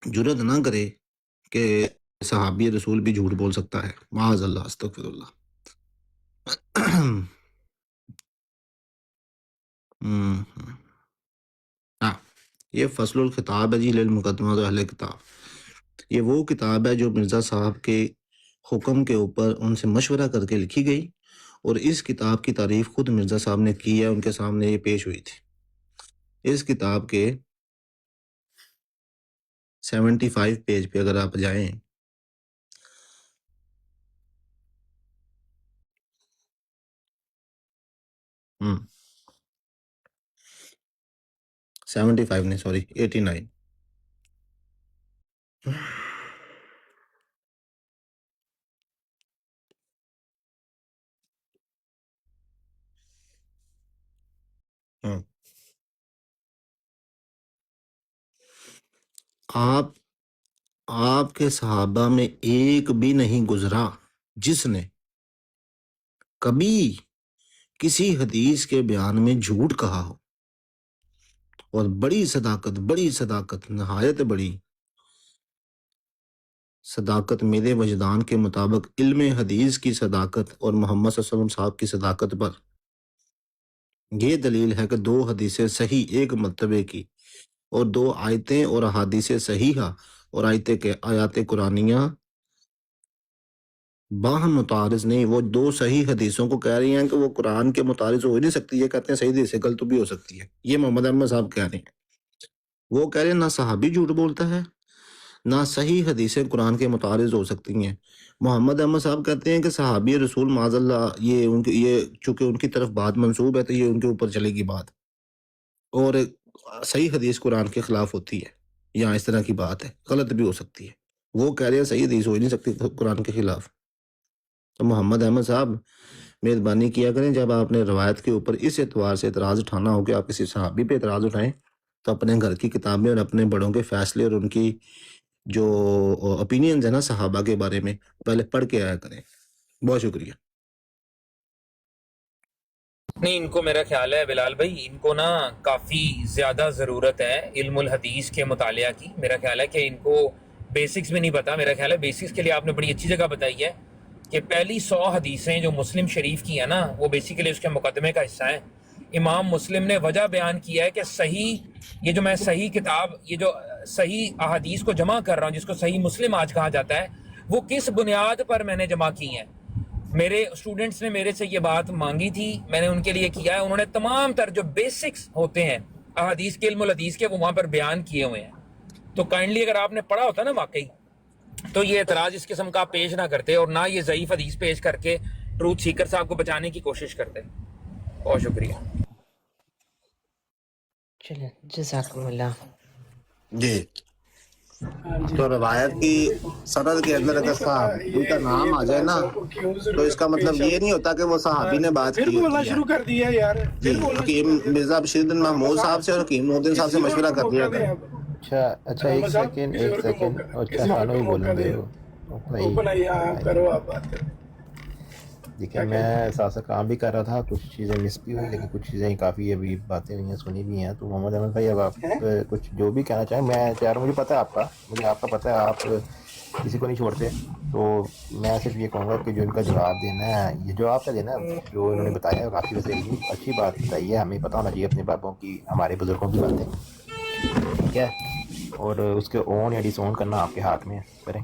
جرأت نہ کرے کہ صحابی رسول بھی جھوٹ بول سکتا ہے، معاذ اللہ، استغفر اللہ۔ ہاں، یہ فصل الخطاب ہے جی للمقدمات اہل کتاب، یہ وہ کتاب ہے جو مرزا صاحب کے حکم کے اوپر ان سے مشورہ کر کے لکھی گئی، اور اس کتاب کی تعریف خود مرزا صاحب نے کی ہے، ان کے سامنے یہ پیش ہوئی تھی۔ اس کتاب کے 75 پیج پہ اگر آپ جائیں، ہم 75 نہیں، سوری 89، ہاں، آپ کے صحابہ میں ایک بھی نہیں گزرا جس نے کبھی کسی حدیث کے بیان میں جھوٹ کہا ہو، اور بڑی صداقت، نہایت بڑی صداقت میرے وجدان کے مطابق، علم حدیث کی صداقت اور محمد صلی اللہ علیہ وسلم صاحب کی صداقت پر یہ دلیل ہے کہ 2 حدیثیں صحیح ایک مرتبے کی، اور 2 آیتیں اور احادیث صحیحہ اور آیات قرآنیہ باہم متعارض نہیں، وہ 2 صحیح حدیثوں کو کہہ رہی ہیں کہ وہ قرآن کے متعارض ہو ہی نہیں سکتی، یہ کہتے ہیں صحیح حدیث سے غلط بھی ہو سکتی ہے، یہ محمد احمد صاحب کہہ رہے ہیں۔ وہ کہہ رہے ہیں نہ صحابی جھوٹ بولتا ہے، نہ صحیح حدیثیں قرآن کے متعارض ہو سکتی ہیں۔ محمد احمد صاحب کہتے ہیں کہ صحابی رسول معاذ اللہ، یہ چونکہ ان کی طرف بات منسوب ہے تو یہ ان کے اوپر چلے گی بات، اور صحیح حدیث قرآن کے خلاف ہوتی ہے، یہاں اس طرح کی بات ہے، غلط بھی ہو سکتی ہے۔ وہ کہہ رہے ہیں صحیح حدیث ہو ہی نہیں سکتی قرآن کے خلاف۔ تو محمد احمد صاحب مہربانی کیا کریں، جب آپ نے روایت کے اوپر اس اعتبار سے اعتراض اٹھانا ہو کہ آپ کسی صحابی پہ اعتراض اٹھائیں، تو اپنے گھر کی کتابیں اور اپنے بڑوں کے فیصلے اور ان کی جو اوپینینز ہیں نا صحابہ کے بارے میں، پہلے پڑھ کے آیا کریں۔ بہت شکریہ۔
نہیں، ان کو میرا خیال ہے بلال بھائی، ان کو نا کافی زیادہ ضرورت ہے علم الحدیث کے مطالعہ کی۔ میرا خیال ہے کہ ان کو بیسکس بھی نہیں پتا۔ میرا خیال ہے بیسکس کے لیے آپ نے بڑی اچھی جگہ بتائی ہے کہ پہلی 100 حدیثیں جو مسلم شریف کی ہیں نا، وہ بیسیکلی اس کے مقدمے کا حصہ ہیں۔ امام مسلم نے وجہ بیان کیا ہے کہ صحیح، یہ جو میں صحیح کتاب، یہ جو صحیح احادیث کو جمع کر رہا ہوں جس کو صحیح مسلم آج کہا جاتا ہے، وہ کس بنیاد پر میں نے جمع کی ہیں۔ میرے اسٹوڈنٹس نے میرے سے یہ بات مانگی تھی، میں نے ان کے لیے کیا ہے، انہوں نے تمام تر جو بیسکس ہوتے ہیں احادیث کے، علم الحدیث کے، وہ وہاں پر بیان کیے ہوئے ہیں۔ تو کائنڈلی اگر آپ نے پڑھا ہوتا نا واقعی، تو یہ اعتراض اس قسم کا پیش نہ کرتے، اور نہ یہ ضعیف حدیث پیش کر کے ٹروتھ سیکر صاحب کو بچانے کی کوشش کرتے۔ بہت شکریہ۔
چلیں، جزاکم اللہ۔
جی، تو روایت کی سند کے اندر اگر صحابی کا نام آ جائے نا تو اس کا مطلب یہ نہیں ہوتا کہ وہ صحابی نے بات کی
بولنا
ہوتی ہے۔
شروع کر دیا یار،
جی، حکیم مرزا بشیر الدین محمود صاحب سے اور حکیم نور الدین صاحب سے مشورہ کر لیا کریں۔
اچھا ایک سیکنڈ اچھا خانو ہی بولیں گے
اوپن کرو، آپ بات کریں۔
دیکھیں میں ساتھ ساتھ کام بھی کر رہا تھا, کچھ چیزیں مس بھی ہوئی, لیکن کچھ چیزیں کافی ابھی باتیں ہوئی ہیں, سنی بھی ہیں. تو محمد احمد بھائی اب آپ کچھ جو بھی کہنا چاہیں, میں تیار ہوں, مجھے پتہ ہے آپ کا, مجھے آپ کا پتہ ہے آپ کسی کو نہیں چھوڑتے. تو میں صرف یہ کہوں گا کہ جو ان کا جواب دینا ہے, یہ جو آپ کا دینا ہے, جو انہوں نے بتایا ہے کافی ویسے اچھی بات بتائی ہے. ہمیں پتہ ہونا چاہیے اپنے بابوں کی, ہمارے بزرگوں کی باتیں, ٹھیک ہے, اور اس کے اون یا ڈس اون کرنا آپ کے ہاتھ میں ہے, کریں.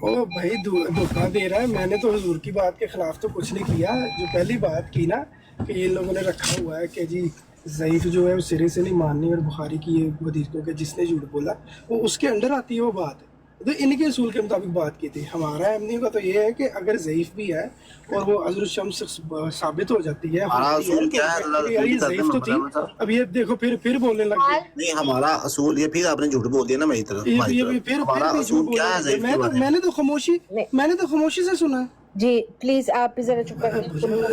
او بھائی دھوکہ دے رہا ہے. میں نے تو حضور کی بات کے خلاف تو کچھ نہیں کیا. جو پہلی بات کی نا کہ یہ لوگوں نے رکھا ہوا ہے کہ جی ضعیف جو ہے وہ سرے سے نہیں ماننی, اور بخاری کی یہ حدیث کو کہ جس نے جھوٹ بولا وہ اس کے اندر آتی ہے وہ بات. تو ان کے اصول کے مطابق بات کی تھی. ہمارا احمدیوں کا تو یہ ہے کہ اگر ضعیف بھی ہے اور وہ عذر الشمس ثابت ہو جاتی ہے,
ہمارا اصول کیا ہے اللہ
یار یہ ضعیف تو تھی, اب یہ دیکھو پھر بولنے لگ گئے.
نہیں, ہمارا اصول یہ, پھر آپ نے جھوٹ بول دیا نا میری طرف. ہمارا اصول کیا ہے ضعیف کے بارے میں؟
میں نے تو خاموشی سے سنا.
جی پلیز آپ ذرا چپ کر کے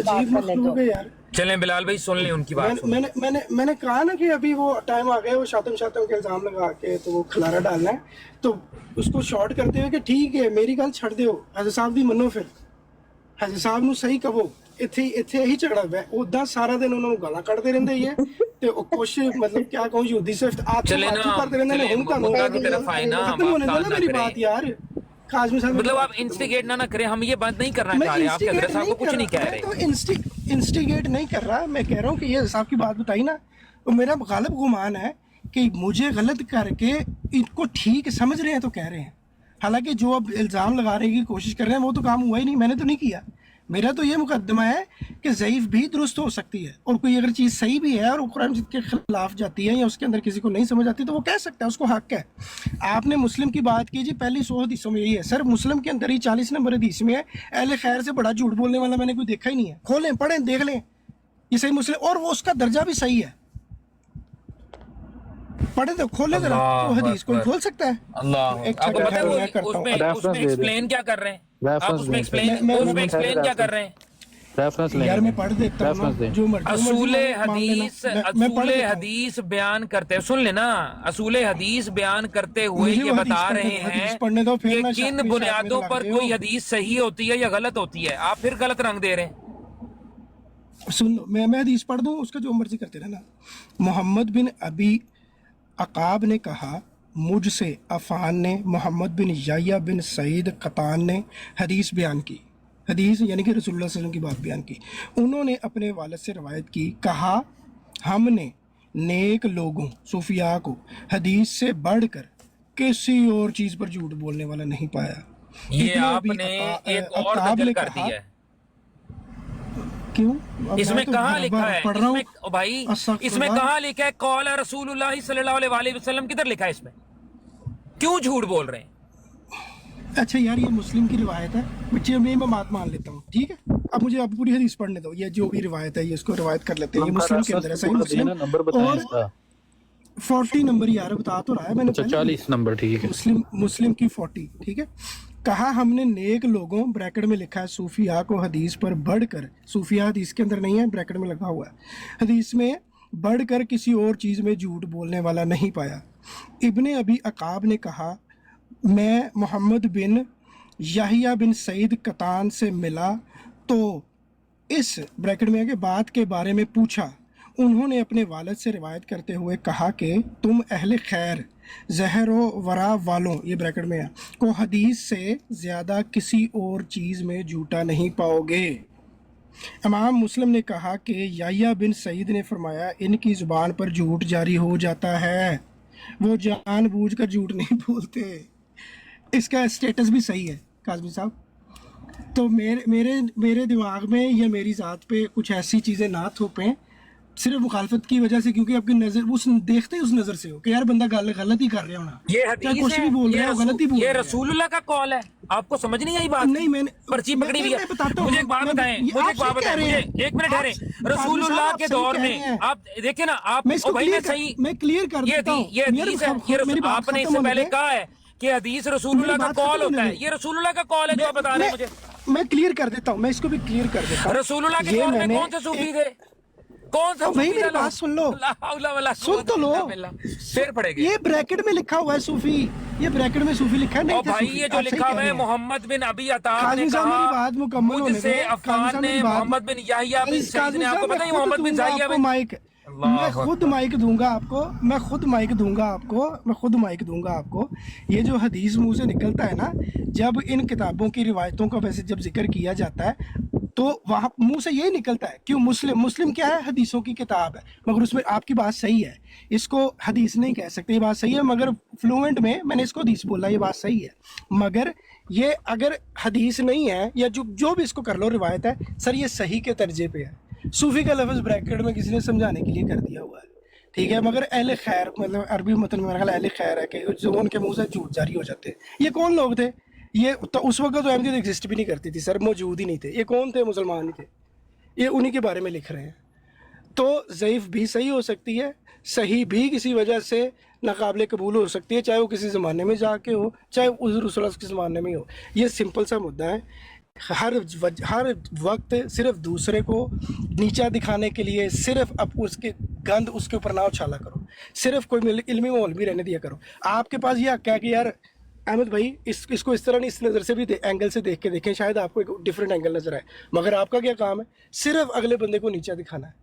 بات کر لیں تو.
یار
چلیں بلال بھائی سن لیں ان کی بات.
میں نے کہا نا کہ ابھی وہ ٹائم آ گیا, وہ شاتم کے الزام لگا کے تو وہ کھلارا ڈالنا ہے, تو اس کو شارٹ کرتے ہوئے کہ ٹھیک ہے میری گل چھڑ دیو, حضرت صاحب دی منو, پھر حضرت صاحب نو صحیح کہو. ਇੱਥੇ ਇਹੀ ਝਗੜਾ ਹੋਇਆ. ਉਦਾਂ ਸਾਰਾ ਦਿਨ ਉਹਨਾਂ ਨੂੰ ਗਾਲਾਂ ਕੱਢਦੇ ਰਹਿੰਦੇ ਹੀ ਹੈ, ਤੇ ਉਹ ਕੁਛ ਮਤਲਬ ਕਿਆ ਕਹੂੰ ਯਹੂਦੀ ਸਿਰਫ ਆਪ ਕਰਦੇ ਰਹਿੰਦੇ ਨੇ. ਹੁਣ ਤੁਹਾਨੂੰ ਖਤਮ ہونے دو نا میری بات یار. کاظمی صاحب
مطلب آپ انسٹیگیٹ نہ کریں, ہم یہ بند نہیں کرنا چاہ رہے, آپ کے حضرت صاحب کو کچھ نہیں کہہ رہے.
انسٹیگیٹ نہیں کر رہا, میں کہہ رہا ہوں کہ یہ صاحب کی بات بتائی نا, وہ میرا غالب گمان ہے کہ مجھے غلط کر کے ان کو ٹھیک سمجھ رہے ہیں تو کہہ رہے ہیں. حالانکہ جو اب الزام لگانے کی کوشش کر رہے ہیں وہ تو کام ہوا ہی نہیں, میں نے تو نہیں کیا. میرا تو یہ مقدمہ ہے کہ ضعیف بھی درست ہو سکتی ہے, اور کوئی اگر چیز صحیح بھی ہے اور وہ قرآن مجید کے خلاف جاتی ہے یا اس کے اندر کسی کو نہیں سمجھ آتی تو وہ کہہ سکتا ہے, اس کو حق ہے. آپ نے مسلم کی بات کی جی, پہلی 100 حدیثوں میں یہی ہے. سر مسلم کے اندر ہی 40 نمبر حدیث میں ہے اہل خیر سے بڑا جھوٹ بولنے والا میں نے کوئی دیکھا ہی نہیں ہے. کھولیں پڑھیں دیکھ لیں, یہ صحیح مسلم, اور وہ اس کا درجہ بھی صحیح ہے. پڑھیں تو کھولیں ذرا, تو حدیث کوئی کھول سکتا ہے.
اللہ
ایک
آپ کو
سیکنڈ
پتہ ہے
میں کرتا ہوں.
اس میں ایکسپلین کیا کر رہے ہیں, آپ اس میں ایکسپلین کیا کر رہے ہیں.
یار میں پڑھ دیتا ہوں جو
اصول حدیث بیان کرتے, سن لینا, اصول حدیث بیان کرتے ہوئے یہ بتا رہے ہیں کہ کن بنیادوں پر کوئی حدیث صحیح ہوتی ہے یا غلط ہوتی ہے. آپ پھر غلط رنگ دے رہے ہیں.
سن لو, میں حدیث پڑھ دوں, اس کا جو مرضی کرتے رہنا. محمد بن ابی عقاب نے کہا, مجھ سے عفان نے محمد بن یحییٰ بن سعید قطان نے حدیث بیان کی. حدیث یعنی کہ رسول اللہ صلی اللہ علیہ وسلم کی بات بیان کی. انہوں نے اپنے والد سے روایت کی, کہا ہم نے نیک لوگوں صوفیاء کو حدیث سے بڑھ کر کسی اور چیز پر جھوٹ بولنے والا نہیں پایا.
یہ آپ نے ایک اور دجل کر دی ہے.
کیوں
اس میں کہاں لکھا ہے, بھائی اس میں کہاں لکھا ہے قال رسول اللہ صلی اللہ علیہ وسلم, کدھر لکھا ہے اس میں؟ کیوں جھوٹ بول رہے ہیں؟
اچھا یار یہ مسلم کی روایت ہے, بچے میں بات مان لیتا ہوں, ٹھیک ہے. اب مجھے اب پوری حدیث پڑھنے دو, یہ جو بھی روایت ہے یہ اس کو روایت کر لیتے ہیں. یہ مسلم کے اندر ہے, صحیح مسلم, اور 40 نمبر یار بتا تو رہا ہے میں نے,
40 نمبر, ٹھیک ہے,
مسلم کی 40, ٹھیک ہے. کہا ہم نے نیک لوگوں, بریکٹ میں لکھا ہے صوفیاء کو حدیث پر بڑھ کر, صوفیاء حدیث کے اندر نہیں ہے, بریکٹ میں لگا ہوا ہے, حدیث میں بڑھ کر کسی اور چیز میں جھوٹ بولنے والا نہیں پایا. ابن ابی عقاب نے کہا, میں محمد بن یحییٰ بن سعید قطان سے ملا تو اس بریکٹ میں ہے کہ بات کے بارے میں پوچھا. انہوں نے اپنے والد سے روایت کرتے ہوئے کہا کہ تم اہل خیر, زہر و ورا والوں, یہ بریکٹ میں ہے, کو حدیث سے زیادہ کسی اور چیز میں جھوٹا نہیں پاؤ گے. امام مسلم نے کہا کہ یحییٰ بن سعید نے فرمایا, ان کی زبان پر جھوٹ جاری ہو جاتا ہے, وہ جان بوجھ کر جھوٹ نہیں بولتے. اس کا اسٹیٹس بھی صحیح ہے کاظمی صاحب. تو میرے دماغ میں یا میری ذات پہ کچھ ایسی چیزیں نہ تھوپیں صرف مخالفت کی وجہ سے, کیونکہ آپ کی نظر اس دیکھتے اس نظر سے ہو کہ یار بندہ غلط ہی کر رہا ہونا,
یہ حدیث
کچھ بھی بول رہا ہے غلط ہی بول رہا ہے.
یہ رسول اللہ کا قول ہے, آپ کو سمجھ نہیں آئی بات؟
نہیں میں نے
پرچی پکڑی ہوئی ہے. مجھے ایک بات بتائیں, ایک منٹ ٹھہریں. رسول اللہ کے دور میں آپ دیکھیں نا, آپ
میں کلیئر کر دیتا ہوں,
یہ حدیث ہے, آپ نے اس سے پہلے کہا ہے کہ حدیث رسول اللہ کا قول ہوتا ہے. یہ رسول اللہ کا قول ہے جو آپ بتا رہے ہیں مجھے.
میں کلیئر کر دیتا ہوں, میں اس کو بھی کلیئر کر دیتا ہوں.
رسول اللہ کے دور میں کون سے صوفی تھے, कौन सा
भाई
सूफी
मेरी
डालो?
बात सुन लो,
ला हौला वला
सुन तो लो।
कुव्वता इल्ला बिल्लाह। फिर पढ़ेंगे।
ये ब्रैकेट में लिखा हुआ है सूफी, ये ब्रैकेट में सूफी लिखा है, नहीं
और
था
भाई
सूफी,
ये जो
आप सही
लिखा
कह
हुआ
रहे
है
हैं।
मोहम्मद बिन अबी अताब ने
काज़ी साहब
कहा
मेरी बात मुकम्मल होने
मुझसे
दो,
अफान
काज़ी साहब
ने
मेरी बात-
मोहम्मद बिन याहिया बिन सईद
काज़ी
ने,
साहब,
आपको
मैं
पता है
खुद
मोहम्मद बिन
दूंगा
जाहिया
आपको
बिन
माइक,
अल्लाह
मैं खुद
अकबर।
माइक दूंगा आपको, मैं खुद माइक दूंगा आपको, मैं खुद माइक दूंगा आपको। ये जो हदीस मुंह से निकलता है ना, जब इन किताबों की रिवायतों का वैसे जब जिक्र किया जाता है तो वहाँ मुंह से यही निकलता है। क्यों? मुस्लिम क्या है? हदीसों की किताब है। मगर उसमें आपकी बात सही है, इसको हदीस नहीं कह सकते, ये बात सही है, मगर फ्लुएंट में मैंने इसको हदीस बोला, ये बात सही है। मगर ये अगर हदीस नहीं है या जो भी इसको कर लो रिवायत है, सर ये सही के दर्जे पे है। सूफी का लफ्ज़ ब्रैकेट में किसी ने समझाने के लिए कर दिया हुआ है, ठीक है। मगर अहले खैर, मतलब अरबी मतन में मेरा ख्याल अहले खैर है कि जो उनके मुंह से झूठ जारी हो जाते हैं। ये कौन लोग थे? ये तो उस वक्त तो अहमदियत एग्जिस्ट भी नहीं करती थी सर, मौजूद ही नहीं थे। ये कौन थे? मुसलमान ही थे। ये उन्हीं के बारे में लिख रहे हैं। तो ज़ईफ़ भी सही हो सकती है, सही भी किसी वजह से नाकाबिल कबूल हो सकती है, चाहे वो किसी ज़माने में जाके हो, चाहे उस रसूल के ज़माने में हो। ये सिंपल सा मुद्दा है। हर वक्त सिर्फ दूसरे को नीचा दिखाने के लिए सिर्फ अब उसके गंद उसके ऊपर ना उछाला करो, सिर्फ कोई इल्मी माहौल भी रहने दिया करो। आपके पास ये हक़ है कि यार अहमद भाई इसको इस तरह नहीं, इस नज़र से भी एंगल से देख के देखें, शायद आपको एक डिफरेंट एंगल नज़र आए। मगर आपका क्या काम है? सिर्फ अगले बंदे को नीचा दिखाना है।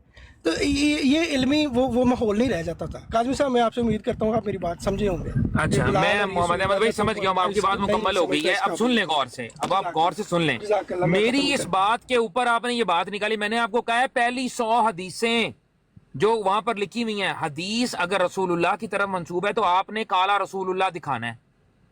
तो ये इल्मी वो माहौल नहीं रह जाता था। काज़मी साहब, मैं आपसे उम्मीद करता हूँ आप मेरी बात समझे होंगे।
अच्छा, मैं मोहम्मद अहमद भाई समझ गया हूँ, आपकी बात मुकम्मल हो गई है। अब सुन लें गौर से, अब आप गौर से सुन लें। मेरी इस बात के ऊपर आपने ये बात निकाली, मैंने आपको कहा है पहली 100 हदीसें जो वहां पर लिखी हुई हैं, हदीस अगर रसूलुल्लाह की तरफ मंसूब है तो आपने काला रसूलुल्लाह दिखाना है,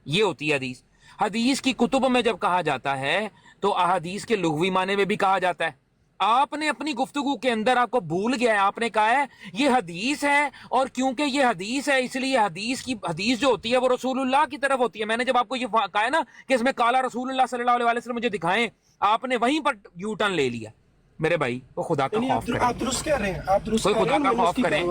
ये होती है हदीस। हदीस की कुतुब में जब कहा जाता है तो अहदीस के लुग़वी माने में भी कहा जाता है। आपने अपनी गुफ्तगू के अंदर, आपको भूल गया है, आपने कहा है ये हदीस है, और क्योंकि ये हदीस है इसलिए हदीस जो होती है वो रसूलुल्लाह की तरफ होती है। मैंने जब आपको ये कहा है ना कि इसमें काला रसूलुल्लाह सल्लल्लाहु अलैहि वसल्लम मुझे दिखाएं, आपने वहीं पर यू टर्न ले लिया। मेरे भाई, वो खुदा का खौफ करें,
आप दुरुस्त कह रहे हैं, आप दुरुस्त
कोई
कह रहे
खुदा
हैं,
का खौफ करें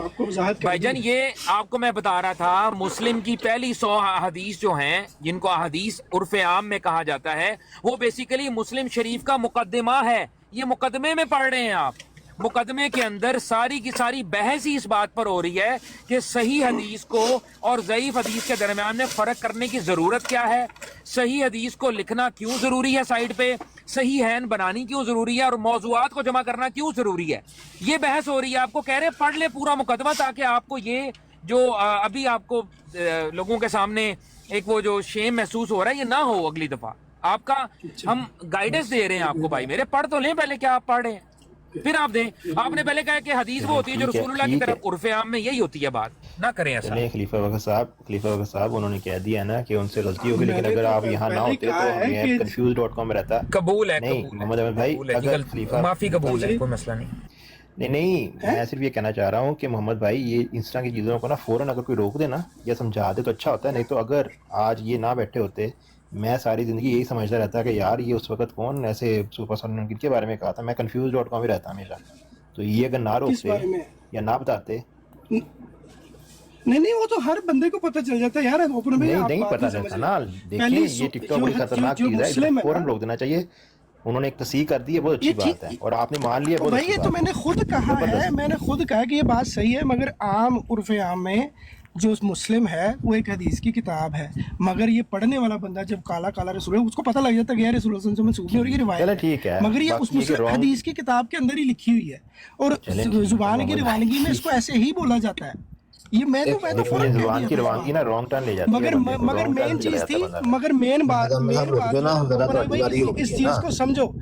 भाईजान।
करें।
ये आपको मैं बता रहा था, मुस्लिम की पहली 100 हदीस जो हैं, जिनको हदीस उर्फ़े आम में कहा जाता है, वो बेसिकली मुस्लिम शरीफ का मुकद्दमा है। ये मुकदमे में पढ़ रहे हैं आप, मुकदमे के अंदर सारी की सारी बहस ही इस बात पर हो रही है कि सही हदीस को और ज़ईफ़ हदीस के दरमियान में फ़र्क करने की ज़रूरत क्या है, सही हदीस को लिखना क्यों ज़रूरी है साइड पे, सही हैन बनानी क्यों ज़रूरी है, और मौज़ूआत को जमा करना क्यों ज़रूरी है। ये बहस हो रही है। आपको कह रहे पढ़ ले पूरा मुकदमा, ताकि आपको ये जो अभी आपको लोगों के सामने एक वो जो शेम महसूस हो रहा है, ये ना हो अगली दफ़ा। आपका हम गाइडेंस दे रहे हैं आपको भाई मेरे, पढ़ तो लें पहले क्या आप पढ़ रहे हैं, फिर आप दें। आपने पहले कहा कि हदीस वो होती है जो रसूलुल्लाह की तरफ, उर्फ़े आम में यही होती है बात, ना करें ऐसा।
चलिए, खलीफा वक़्त साहब उन्होंने कह दिया ना कि उनसे गलती होगी, लेकिन अगर आप यहाँ ना होते तो हमें confused.com में रहता।
कबूल है,
नहीं मोहम्मद अहमद भाई, अगर खलीफा
माफी कबूल है, कोई मसला नहीं।
नहीं, मैं सिर्फ ये कहना चाह रहा हूँ कि मोहम्मद भाई, ये इंस्टा की चीज़ों को ना फ़ौरन अगर कोई रोक दे ना या समझा दे तो अच्छा होता है। नहीं तो अगर आज ये ना बैठे होते, मैं सारी ज़िंदगी यही समझता रहता कि यार ये उस वक्त कौन ऐसे सुपर के बारे में कहा था, मैं confused.com ही रहता हमेशा। तो ये अगर ना रोकते या ना बताते,
नहीं वो तो हर बंदे को पता चल जाता है यार, ओपन में
नहीं पता चलता ना। देखिए, ये टिकटॉक बड़ी खतरनाक चीज़ है, फ़ौरन रोक देना चाहिए। उन्होंने एक तस्दीक कर दी है, बहुत अच्छी बात है, और आपने मान लिया, बहुत
भाई
अच्छी
ये
बात
तो
है।
मैंने खुद कहा है, मैंने खुद कहा कि ये बात सही है। मगर आम उर्फ़े आम में जो मुस्लिम है वो एक हदीस की किताब है, मगर ये पढ़ने वाला बंदा जब काला काला रसूल है, उसको पता लग जाता है कि यार रसूल सल्लल्लाहु अलैहि वसल्लम से मंसूब है और ये रिवायत
चलो
है।
ठीक है,
मगर ये
बाकी
उस
ये कि
हदीस की किताब के अंदर ही लिखी हुई है, और जुबान की रवानगी में इसको ऐसे ही बोला जाता है। ये मैं तो
देखिए,
फर्क कह
जुबान की
दिया।
रवानगी ना रॉन्ग टर्न ले जाती है
मगर
बंदे को,
मगर
wrong turn
मेन
पे चला
चीज
जाता
थी,
है बंदा।
मगर मेन बात
भाई,
इस चीज को समझो,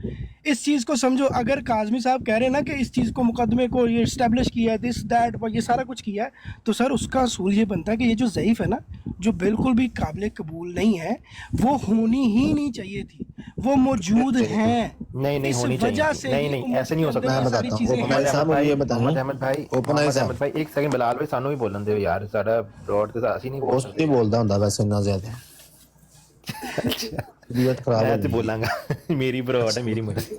इस चीज को समझो। अगर काज़मी साहब कह रहे हैं ना कि इस चीज को, मुकदमे को ये इस्टेब्लिश किया है, दिस दैट ये सारा कुछ किया है, तो सर उसका असूल ये बनता है कि ये जो ज़ईफ़ है ना, जो बिल्कुल भी काबिल कबूल नहीं है, वो होनी ही नहीं चाहिए थी, वो मौजूद हैं।
नहीं होनी चाहिए, नहीं ऐसे नहीं हो सकता।
मैं बताता हूँ ओपन साहब, मुझे ये बताएं,
मोहम्मद अहमद भाई एक सेकंड बिलाल भाई सानू भी बोलन दे यार, साडा ब्रॉड के साथ ही नहीं बोल
ਉਸ ਨਹੀਂ ਬੋਲਦਾ ਹੁੰਦਾ ਵੈਸੇ ਇੰਨਾ ਜ਼ਿਆਦਾ ਤਬੀਅਤ ਖਰਾਬ
मैं
ਹੋ
तो
ਗਈ
बोलांगा मेरी ब्रॉड है, मेरी मर्जी।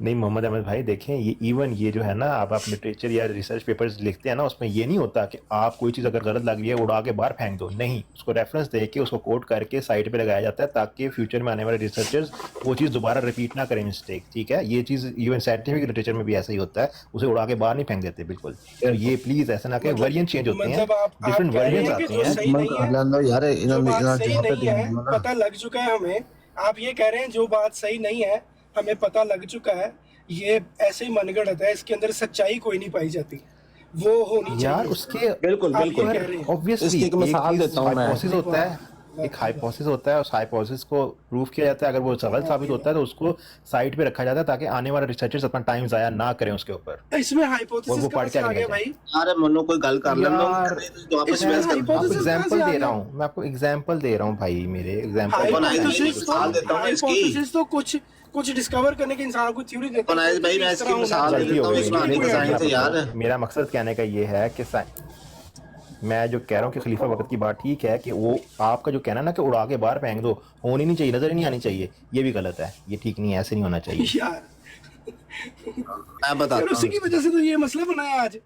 नहीं मोहम्मद अहमद भाई देखें, ये इवन ये जो है ना, आप लिटरेचर या रिसर्च पेपर्स लिखते हैं ना, उसमें ये नहीं होता कि आप कोई चीज़ अगर गलत लग रही है उड़ा के बाहर फेंक दो, नहीं, उसको रेफरेंस दे के उसको कोट करके साइड पे लगाया जाता है ताकि फ्यूचर में आने वाले रिसर्चर्स वो चीज़ दोबारा रिपीट ना करें मिस्टेक, ठीक है। ये चीज़ इवन साइंटिफिक लिटरेचर में भी ऐसा ही होता है, उसे उड़ा के बाहर नहीं फेंक देते बिल्कुल। तो ये प्लीज़ ऐसा ना करें, वेरिएंट चेंज होते हैं,
मतलब आप
डिफरेंट
कह रहे
वेरिएंट्स
हैं कि
आते
जो
हैं।
सही नहीं है,
यार
जो बात सही नहीं है पता लग चुका है हमें, आप ये कह रहे हैं जो बात सही नहीं है हमें पता लग चुका है, ये ऐसे ही मनगढ़ंत है, इसके अंदर सच्चाई कोई नहीं पाई जाती, वो होनी
यार
चाहिए।
उसके
बिल्कुल
आप ये
बिल्कुल
कह रहे हैं।
ऑब्वियसली
इसकी एक मिसाल देता हूं मैं।
हाइपोथेसिस होता है, एक हाइपोथेसिस होता है, उस हाइपोथेसिस को प्रूव किया जाता है, अगर वो गलत साबित होता है तो उसको साइड पे रखा जाता है ताकि आने वाले रिसर्चर्स अपना टाइम जाया ना करें उसके ऊपर।
इसमें हाइपोथेसिस
वो
का
पढ़ के
मसला आ
आगे
गया
ले
भाई।
यार मनो कोई गल कर लेना
यार,
तो आपस
इसमें
में
मैं आपको
hypothesis
एग्जांपल
कहाँ से
दे
आ
रहा
गया?
हूँ, मैं आपको एग्जांपल दे रहा हूँ भाई, मेरे एग्जांपल
मिसाल देता हूं इसकी।
हाइपोथेसिस तो कुछ डिस्कवर करने के इंसान को थ्योरी देता है।
बनाइज भाई मैं
इस तरह
इसकी
होना
मिसाल
चाहिए।
देता हूं,
गलती हो
इसमें आने
गई।
की साइंस है यार।
मेरा मकसद कहने का ये है कि मैं जो कह रहा हूँ कि खलीफा वक्त की बात ठीक है, कि वो आपका जो कहना ना कि उड़ा के बाहर फेंक दो, होनी नहीं चाहिए, नजर ही नहीं आनी चाहिए, ये भी गलत है, ये ठीक नहीं है, ऐसे नहीं होना चाहिए।
यार
मैं बताता
उसी
हूं,
की वजह से तो ये मसला बनाया आज।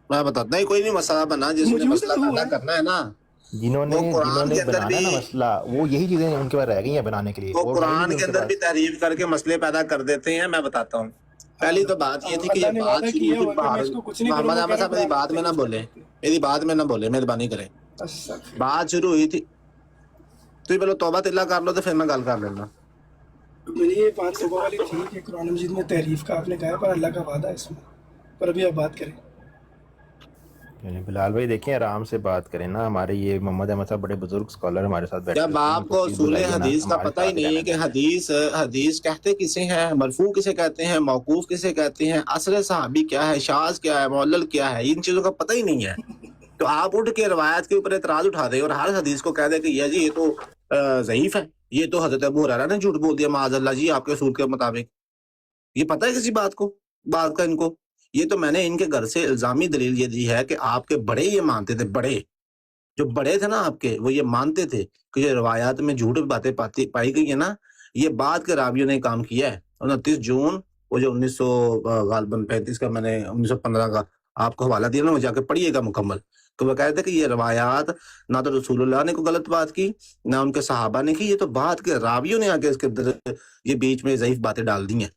मैं बताता नहीं, कोई नहीं मसला बना, जिसने
मौजूद
मसला
तो हुआ
पैदा
है।
करना है ना,
जिन्होंने
वो कुरान के अंदर
बनाना ना
भी-
मसला, वो यही चीजें उनके पास रह गई हैं बनाने के लिए।
वो
और
कुरान
नहीं
के
उनके
अंदर भी
पास।
तहरीफ करके मसले पैदा कर देते हैं। मैं बताता हूँ, पहली तो बात ये थी कि ये
अल्लाह ने
बात
वादा
शुरू
किया
हुई
हुआ कि मैं
बाहर।
इसको कुछ नहीं
मोहम्मद
करूंगा,
अहमद साहब मेरी
कह रहा
बात में ना बोले, मेरी बात में ना बोले, मेहरबानी करें।
अस्तगफिर।
बात शुरू हुई थी, तुम पहले तौबा तिल्ला कर लो तो फिर मैं गल कर लेना।
मेरी ये बात तौबा वाली ठीक है, कुरान मजीद में तहरीफ का आपने कहा है, पर अल्लाह का वादा है इसमें। पर अभी आप बात करें।
बिलाल भाई देखें, आराम से बात करें ना, हमारे ये मोहम्मद अहमद साहब बड़े बुजुर्ग स्कॉलर हमारे साथ बैठे
जब
होते हैं,
आपको
उनको
उसूल
बुलाइए ना,
हदीस का
हमारे
पता ही
साथ
नहीं है
रहने
कि
दें।
हदीस कहते किसे हैं, मरफू किसे कहते हैं, मौकूफ किसे कहते हैं, असर सहाबी क्या है, शाज क्या है, मुअल्लल क्या है, इन चीजों का पता ही नहीं है। तो आप उठ के रवायत के ऊपर एतराज उठा दे और हर हदीस को कह दे कि ये जी ये तो ज़ईफ है, ये तो हजरत अबू हुरैरा ने झूठ बोल दिया माअज़ल्लाह जी आपके उसूल के मुताबिक। ये पता है किसी बात का इनको? ये तो मैंने इनके घर से इल्जामी दलील ये दी है कि आपके बड़े ये मानते थे, बड़े जो बड़े थे ना आपके, वो ये मानते थे कि जो रवायात में झूठ बातें पाई गई है ना, ये बाद के रावियों ने काम किया है। 29 जून वो जो 1935 का मैंने 1915 का आपको हवाला दिया ना, वो जाके पढ़िएगा मुकम्मल। तो वो कहते कि ये रवायात ना तो रसूलुल्लाह ने कोई गलत बात की, ना उनके सहाबा ने की, ये तो बाद के रावियों ने आके इसके अंदर ये बीच में ज़ईफ बातें डाल दी हैं।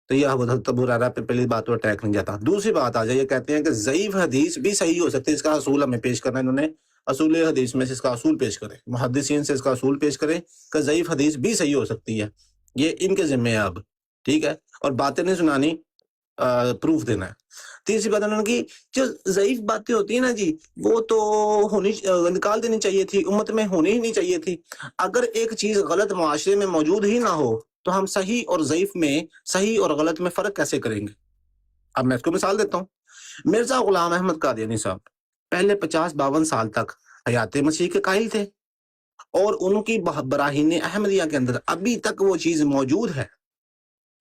तो ये हज़रत अबू हुरैरा पे पहली बात तो अटैक नहीं जाता। दूसरी बात आ जाए, ये कहते हैं कि ज़ईफ हदीस भी सही हो सकती है, इसका असूल हमें पेश करना है, इन्होंने असूल हदीस में से इसका असूल पेश करे, मुहद्दिसीन से इसका असूल पेश करे कि ज़ईफ हदीस भी सही हो सकती है। ये इनके जिम्मे है अब, ठीक है, और बातें नहीं सुनानी, प्रूफ देना है। तीसरी बात उन्होंने की, जो ज़ईफ बातें होती है ना जी, वो तो होनी निकाल देनी चाहिए थी, उम्मत में होनी ही नहीं चाहिए थी। अगर एक चीज गलत मुआशरे में मौजूद ही ना हो तो हम सही और ज़ईफ में, सही और गलत में फर्क कैसे करेंगे? अब मैं इसको मिसाल देता हूँ। मिर्जा गुलाम अहमद कादियानी साहब पहले 50-52 साल तक हयात मसीह के कायल थे और उनकी बराहीन अहमदिया के अंदर अभी तक वो चीज मौजूद है।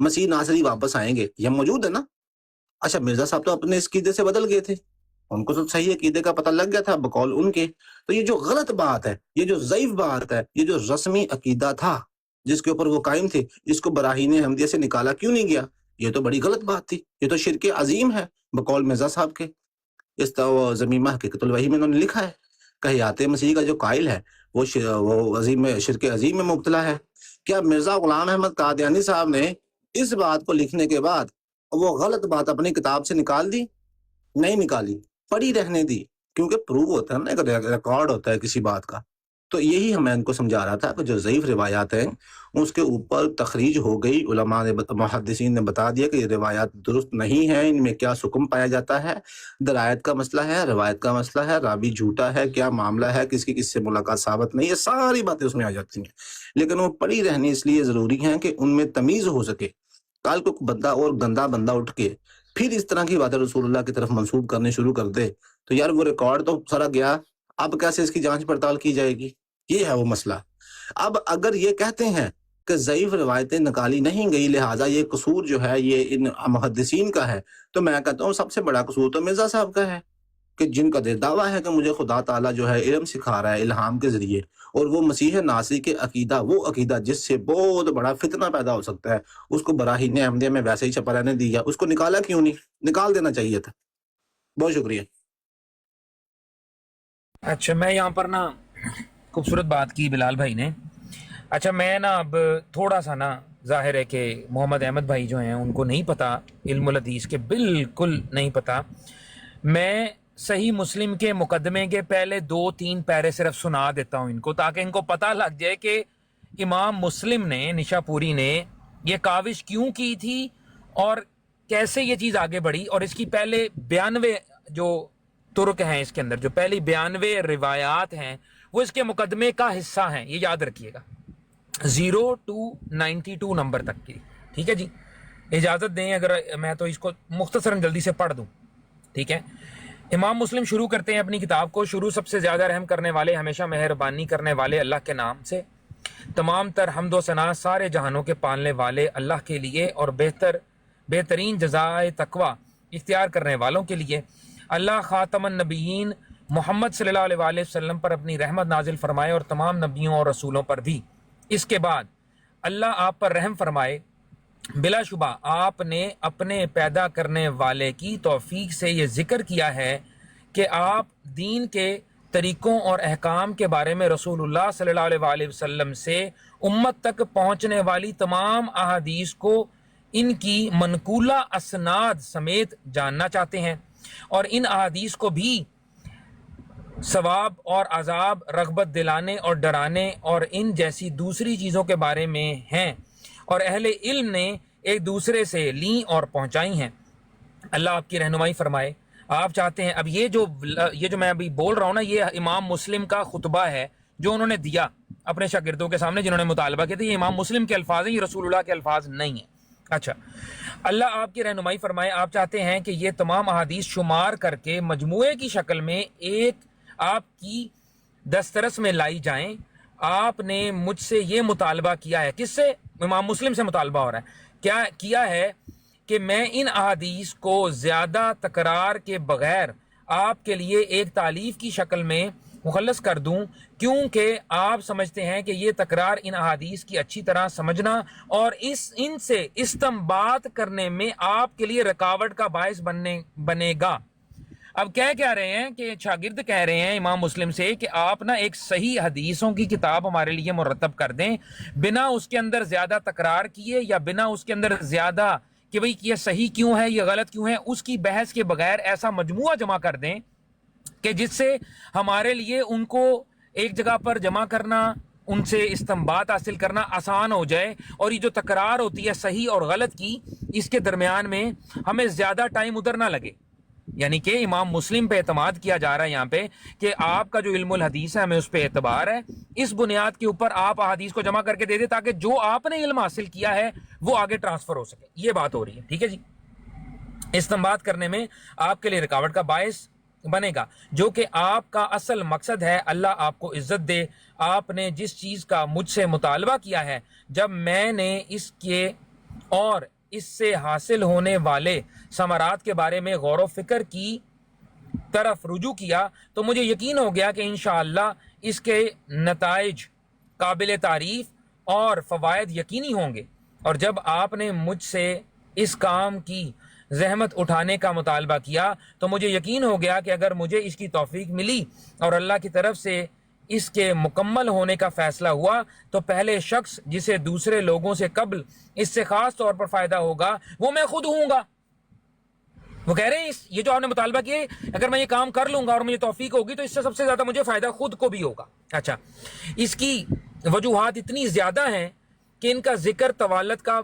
मसीह नासरी वापस आएंगे, यह मौजूद है ना। अच्छा, मिर्जा साहब तो अपने इस कीदे से बदल गए थे, उनको तो सही अकीदे का पता लग गया था बकौल उनके। तो ये जो गलत बात है, ये जो ज़ईफ बात है, ये जो रस्मी अकीदा था जिसके ऊपर वो कायम थे, इसको बराहीन अहमदिया से निकाला क्यों नहीं गया? ये तो बड़ी गलत बात थी, ये तो शिरक अजीम है बकौल मिर्जा साहब के। इस ज़मीमा हकीकतुल वही में उन्होंने लिखा है कि हयात मसीह का जो कायल है वो अजीम शिरक अजीम में मुब्तला है। क्या मिर्जा गुलाम अहमद कादियानी साहब ने इस बात को लिखने के बाद वो गलत बात अपनी किताब से निकाल दी? नहीं निकाली, पड़ी रहने दी, क्योंकि प्रूव होता है ना, एक रिकॉर्ड होता है किसी बात का। तो यही मैं इनको समझा रहा था कि जो ज़ईफ रिवायात हैं उसके ऊपर तखरीज हो गई, उलमा ने मुहद्दिसीन ने बता दिया कि ये रिवायात दुरुस्त नहीं है, इनमें क्या सुकम पाया जाता है, दरायत का मसला है, रवायत का मसला है, रावी झूठा है, क्या मामला है, किसकी किससे मुलाकात साबित नहीं है, सारी बातें उसमें आ जाती हैं। लेकिन वो पड़ी रहनी इसलिए ज़रूरी है कि उनमें तमीज़ हो सके। कल को बंदा और गंदा बंदा उठ के फिर इस तरह की बातें रसूलुल्लाह की तरफ मंसूब करने शुरू कर दे तो यार वो रिकॉर्ड तो सारा गया, अब कैसे इसकी जांच पड़ताल की जाएगी? ये है वो मसला। अब अगर ये कहते हैं कि ज़ईफ रिवायतें निकाली नहीं गई लिहाजा ये कसूर जो है ये इन मुहद्दिसीन का है, तो मैं कहता हूँ सबसे बड़ा कसूर तो मिर्जा साहब का है کہ جن کا دعویٰ ہے کہ مجھے خدا تعالیٰ جو ہے علم سکھا رہا ہے الہام کے ذریعے، اور وہ مسیح ناصری کے عقیدہ، وہ عقیدہ جس سے بہت بڑا فتنہ پیدا ہو سکتا ہے، اس کو براہین احمدیہ میں ویسے ہی چھپا رہنے دیا، اس کو نکالا کیوں نہیں؟ نکال دینا چاہیے تھا۔ بہت شکریہ۔
اچھا، میں یہاں پر نا خوبصورت بات کی بلال بھائی نے۔ اچھا میں نا اب تھوڑا سا نا، ظاہر ہے کہ محمد احمد بھائی جو ہیں ان کو نہیں پتہ علم الحدیث کے، بالکل نہیں پتہ۔ میں صحیح مسلم کے مقدمے کے پہلے 2-3 پیرے صرف سنا دیتا ہوں ان کو، تاکہ ان کو پتہ لگ جائے کہ امام مسلم نے، نشا پوری نے یہ کاوش کیوں کی تھی اور کیسے یہ چیز آگے بڑھی، اور اس کی پہلے 92 جو ترک ہیں اس کے اندر، جو پہلی 92 روایات ہیں وہ اس کے مقدمے کا حصہ ہیں، یہ یاد رکھیے گا، 0 to 92 نمبر تک کی۔ ٹھیک ہے جی، اجازت دیں اگر میں تو اس کو مختصراً جلدی سے پڑھ دوں، ٹھیک ہے۔ امام مسلم شروع کرتے ہیں اپنی کتاب کو، شروع سب سے زیادہ رحم کرنے والے، ہمیشہ مہربانی کرنے والے اللہ کے نام سے، تمام تر حمد و ثنا سارے جہانوں کے پالنے والے اللہ کے لیے، اور بہترین جزائے تقوی اختیار کرنے والوں کے لیے۔ اللہ خاتم النبیین محمد صلی اللہ علیہ وآلہ وسلم پر اپنی رحمت نازل فرمائے، اور تمام نبیوں اور رسولوں پر بھی۔ اس کے بعد اللہ آپ پر رحم فرمائے۔ بلا شبہ آپ نے اپنے پیدا کرنے والے کی توفیق سے یہ ذکر کیا ہے کہ آپ دین کے طریقوں اور احکام کے بارے میں رسول اللہ صلی اللہ علیہ وآلہ وسلم سے امت تک پہنچنے والی تمام احادیث کو ان کی منقولہ اسناد سمیت جاننا چاہتے ہیں، اور ان احادیث کو بھی ثواب اور عذاب، رغبت دلانے اور ڈرانے اور ان جیسی دوسری چیزوں کے بارے میں ہیں، اور اہل علم نے ایک دوسرے سے لیں اور پہنچائی ہیں۔ اللہ آپ کی رہنمائی فرمائے۔ آپ چاہتے ہیں، اب یہ جو میں ابھی بول رہا ہوں نا، یہ امام مسلم کا خطبہ ہے جو انہوں نے دیا اپنے شاگردوں کے سامنے جنہوں نے مطالبہ کیا تھا، یہ امام مسلم کے الفاظ ہیں، یہ رسول اللہ کے الفاظ نہیں ہیں۔ اچھا، اللہ آپ کی رہنمائی فرمائے۔ آپ چاہتے ہیں کہ یہ تمام احادیث شمار کر کے مجموعے کی شکل میں ایک آپ کی دسترس میں لائی جائیں۔ آپ نے مجھ سے یہ مطالبہ کیا ہے، کس سے؟ امام مسلم سے مطالبہ ہو رہا ہے، کیا کیا ہے کہ میں ان احادیث کو زیادہ تکرار کے بغیر آپ کے لیے ایک تالیف کی شکل میں مخلص کر دوں، کیونکہ آپ سمجھتے ہیں کہ یہ تکرار ان احادیث کی اچھی طرح سمجھنا اور ان سے استنباط کرنے میں آپ کے لیے رکاوٹ کا باعث بنے گا۔ اب کہہ رہے ہیں کہ شاگرد کہہ رہے ہیں امام مسلم سے کہ آپ نا ایک صحیح حدیثوں کی کتاب ہمارے لیے مرتب کر دیں، بنا اس کے اندر زیادہ تکرار کیے یا بنا اس کے اندر زیادہ کہ بھئی یہ صحیح کیوں ہے، یہ غلط کیوں ہے، اس کی بحث کے بغیر ایسا مجموعہ جمع کر دیں کہ جس سے ہمارے لیے ان کو ایک جگہ پر جمع کرنا، ان سے استنباط حاصل کرنا آسان ہو جائے، اور یہ جو تکرار ہوتی ہے صحیح اور غلط کی، اس کے درمیان میں ہمیں زیادہ ٹائم ادھر نہ لگے۔ یعنی کہ امام مسلم پہ اعتماد کیا جا رہا ہے یہاں پہ کہ آپ کا جو علم الحدیث ہے ہمیں اس پہ اعتبار ہے، اس بنیاد کے اوپر آپ احادیث کو جمع کر کے دے دیں تاکہ جو آپ نے علم حاصل کیا ہے وہ آگے ٹرانسفر ہو سکے۔ یہ بات ہو رہی ہے، ٹھیک ہے جی۔ استنباط کرنے میں آپ کے لیے رکاوٹ کا باعث بنے گا، جو کہ آپ کا اصل مقصد ہے۔ اللہ آپ کو عزت دے۔ آپ نے جس چیز کا مجھ سے مطالبہ کیا ہے، جب میں نے اس کے اور اس سے حاصل ہونے والے ثمرات کے بارے میں غور و فکر کی طرف رجوع کیا، تو مجھے یقین ہو گیا کہ انشاءاللہ اس کے نتائج قابل تعریف اور فوائد یقینی ہوں گے۔ اور جب آپ نے مجھ سے اس کام کی زحمت اٹھانے کا مطالبہ کیا، تو مجھے یقین ہو گیا کہ اگر مجھے اس کی توفیق ملی اور اللہ کی طرف سے اس کے مکمل ہونے کا فیصلہ ہوا، تو پہلے شخص جسے دوسرے لوگوں سے قبل اس سے خاص طور پر فائدہ ہوگا وہ میں خود ہوں گا۔ وہ کہہ رہے ہیں یہ جو آپ نے مطالبہ کیے، اگر میں یہ کام کر لوں گا اور مجھے توفیق ہوگی تو اس سے سب سے زیادہ مجھے فائدہ خود کو بھی ہوگا۔ اچھا، اس کی وجوہات اتنی زیادہ ہیں کہ ان کا ذکر طوالت کا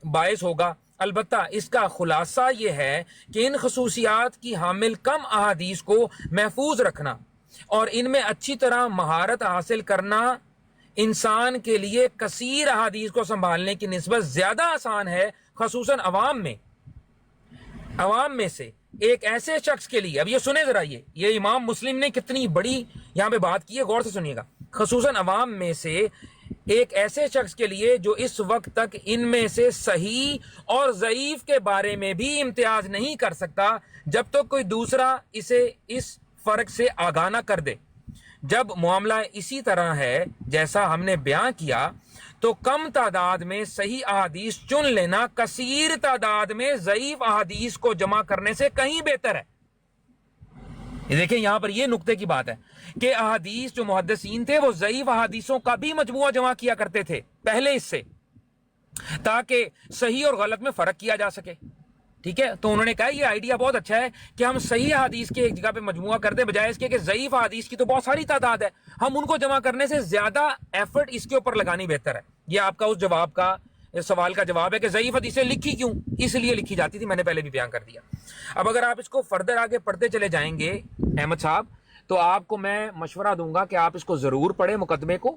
باعث ہوگا۔ البتہ اس کا خلاصہ یہ ہے کہ ان خصوصیات کی حامل کم احادیث کو محفوظ رکھنا اور ان میں اچھی طرح مہارت حاصل کرنا انسان کے لیے کثیر احادیث کو سنبھالنے کی نسبت زیادہ آسان ہے، خصوصاً عوام میں سے ایک ایسے شخص کے لیے۔ اب یہ سنیں ذرا، یہ امام مسلم نے کتنی بڑی یہاں پہ بات کی ہے، غور سے سنیے گا۔ خصوصاً عوام میں سے ایک ایسے شخص کے لیے جو اس وقت تک ان میں سے صحیح اور ضعیف کے بارے میں بھی امتیاز نہیں کر سکتا جب تک کوئی دوسرا اسے اس فرق سے آگاہ نہ کر دے۔ جب معاملہ اسی طرح ہے جیسا ہم نے بیان کیا تو کم تعداد میں صحیح احادیث چن لینا کثیر تعداد میں ضعیف احادیث کو جمع کرنے سے کہیں بہتر ہے۔ یہ دیکھیں یہاں پر یہ نقطے کی بات ہے کہ احادیث جو محدثین تھے وہ ضعیف احادیثوں کا بھی مجموعہ جمع کیا کرتے تھے پہلے اس سے، تاکہ صحیح اور غلط میں فرق کیا جا سکے۔ ٹھیک ہے، تو انہوں نے کہا یہ آئیڈیا بہت اچھا ہے کہ ہم صحیح حدیث کے ایک جگہ پہ مجموعہ کر دیں، بجائے اس کے کہ ضعیف حدیث کی تو بہت ساری تعداد ہے، ہم ان کو جمع کرنے سے زیادہ ایفرٹ اس کے اوپر لگانی بہتر ہے۔ یہ آپ کا اس جواب کا سوال کا جواب ہے کہ ضعیف حدیثیں لکھی کیوں؟ اس لیے لکھی جاتی تھی، میں نے پہلے بھی بیان کر دیا۔ اب اگر آپ اس کو فردر آگے پڑھتے چلے جائیں گے احمد صاحب، تو آپ کو میں مشورہ دوں گا کہ آپ اس کو ضرور پڑھیں مقدمے کو۔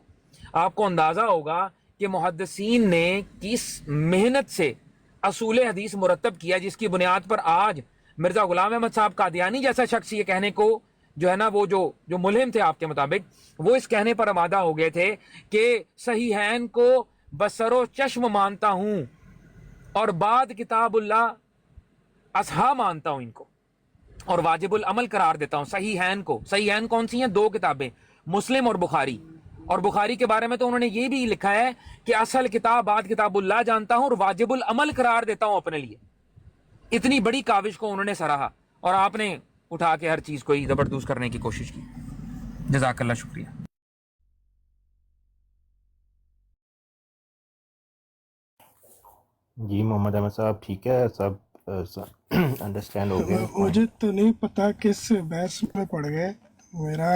آپ کو اندازہ ہوگا کہ محدثین نے کس محنت سے اصول حدیث مرتب کیا، جس کی بنیاد پر آج مرزا غلام احمد صاحب قادیانی جیسا شخص یہ کہنے کو جو ہے نا، وہ جو ملہم تھے آپ کے مطابق، وہ اس کہنے پر آمادہ ہو گئے تھے کہ صحیحین کو بصر و چشم مانتا ہوں اور بعد کتاب اللہ اصحا مانتا ہوں ان کو، اور واجب العمل قرار دیتا ہوں صحیحین کو۔ صحیحین کون سی ہیں؟ 2 کتابیں، مسلم اور بخاری۔ اور بخاری کے بارے میں تو انہوں نے یہ بھی لکھا ہے کہ اصل کتاب بعد کتاب اللہ جانتا ہوں اور واجب العمل قرار دیتا ہوں اپنے لیے۔ اتنی بڑی کاوش کو انہوں نے سراہا اور آپ نے اٹھا کے ہر چیز کو ہی زبردست کرنے کی کوشش کی۔ جزاک اللہ، شکریہ۔
جی محمد احمد صاحب ٹھیک ہے، سب انڈرسٹینڈ ہو گیا۔
مجھے تو نہیں پتا کس بحث میں پڑ گئے، میرا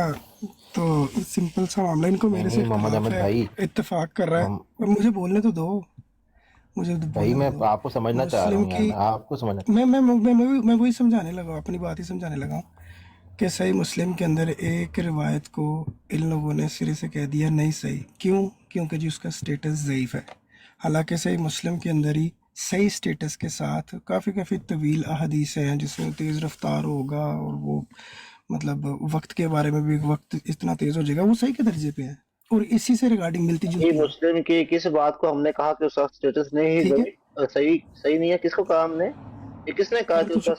تو سمپل سا معاملہ، ان کو میرے سے
محمد احمد بھائی
اتفاق کر رہا ہے، مجھے بولنے تو دو، مجھے
بھائی میں آپ کو سمجھنا چاہ رہا ہوں یار، میں آپ کو سمجھنا،
میں وہی سمجھانے لگا ہوں، اپنی بات ہی سمجھانے لگا ہوں کہ صحیح مسلم کے اندر ایک روایت کو ان لوگوں نے سرے سے کہہ دیا نہیں صحیح، کیونکہ جی اس کا سٹیٹس ضعیف ہے، حالانکہ صحیح مسلم کے اندر ہی صحیح سٹیٹس کے ساتھ کافی طویل احادیث ہیں جس میں تیز رفتار ہوگا، اور وہ مطلب وقت کے بارے میں بھی وقت اتنا تیز ہو جائے گا، وہ صحیح کے درجے پہ ہے، اور اسی سے ریگارڈنگ ملتی جلتی ہے۔
مسلم کی کس بات کو ہم نے کہا کہ اس کا سٹیٹس نہیں ہے، صحیح نہیں ہے؟ کس کو کہا ہم نے؟ یہ کس نے کہا کہ اس کا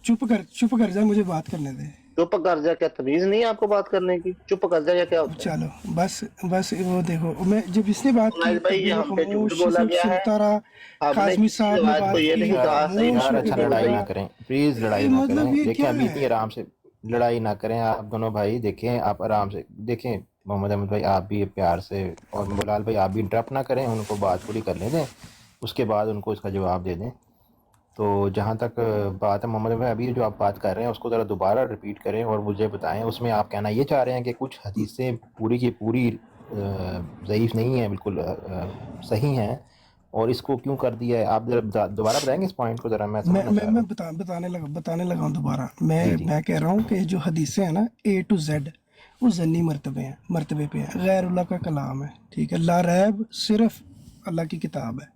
چپ کر جائے، مجھے بات کرنے دے۔
چپ کر جا، کیا تمیز نہیں ہے آپ کو بات کرنے کی؟ چپ کر جا یا کیا ہوتا ہے؟
چلو بس وہ دیکھو، میں جب اس نے بات کی
بھائی ہم پہ جھوٹ
خاموشی
بولا
سے
گیا ہے،
سنتا رہا،
آپ نے
کاظمی
کسی
صاحب نے
روایت
بات
کو یہ
کی،
نہیں کہا صحیح
یار
مسلم
اچھا
کی
لڑائی
بولا۔
نہ کریں پلیز، لڑائی نہ
مطلب
کریں،
یہ
دیکھیں
کیا
ابھی
ہے؟
اتنی آرام سے لڑائی نہ کریں آپ دونوں بھائی، دیکھیں آپ آرام سے دیکھیں، محمد احمد بھائی آپ بھی پیار سے، اور بلال بھائی آپ بھی انٹرپٹ نہ کریں، ان کو بات پوری کرنے دیں، اس کے بعد ان کو اس کا جواب دے دیں۔ تو جہاں تک بات ہے محمد بھائی، ابھی جو آپ بات کر رہے ہیں اس کو ذرا دوبارہ ریپیٹ کریں اور مجھے بتائیں، اس میں آپ کہنا یہ چاہ رہے ہیں کہ کچھ حدیثیں پوری کی پوری ضعیف نہیں ہیں، بالکل صحیح ہیں، اور اس کو کیوں کر دیا ہے؟ آپ ذرا دوبارہ بتائیں گے اس پوائنٹ کو، ذرا میں سمجھنا چاہ رہا ہوں۔
بتانے لگا ہوں دوبارہ، میں کہہ رہا ہوں کہ جو حدیثیں ہیں نا A to Z، وہ ضمنی مرتبے پہ ہیں، غیر اللہ کا کلام ہے، ٹھیک ہے، لا ریب صرف اللہ کی کتاب ہے،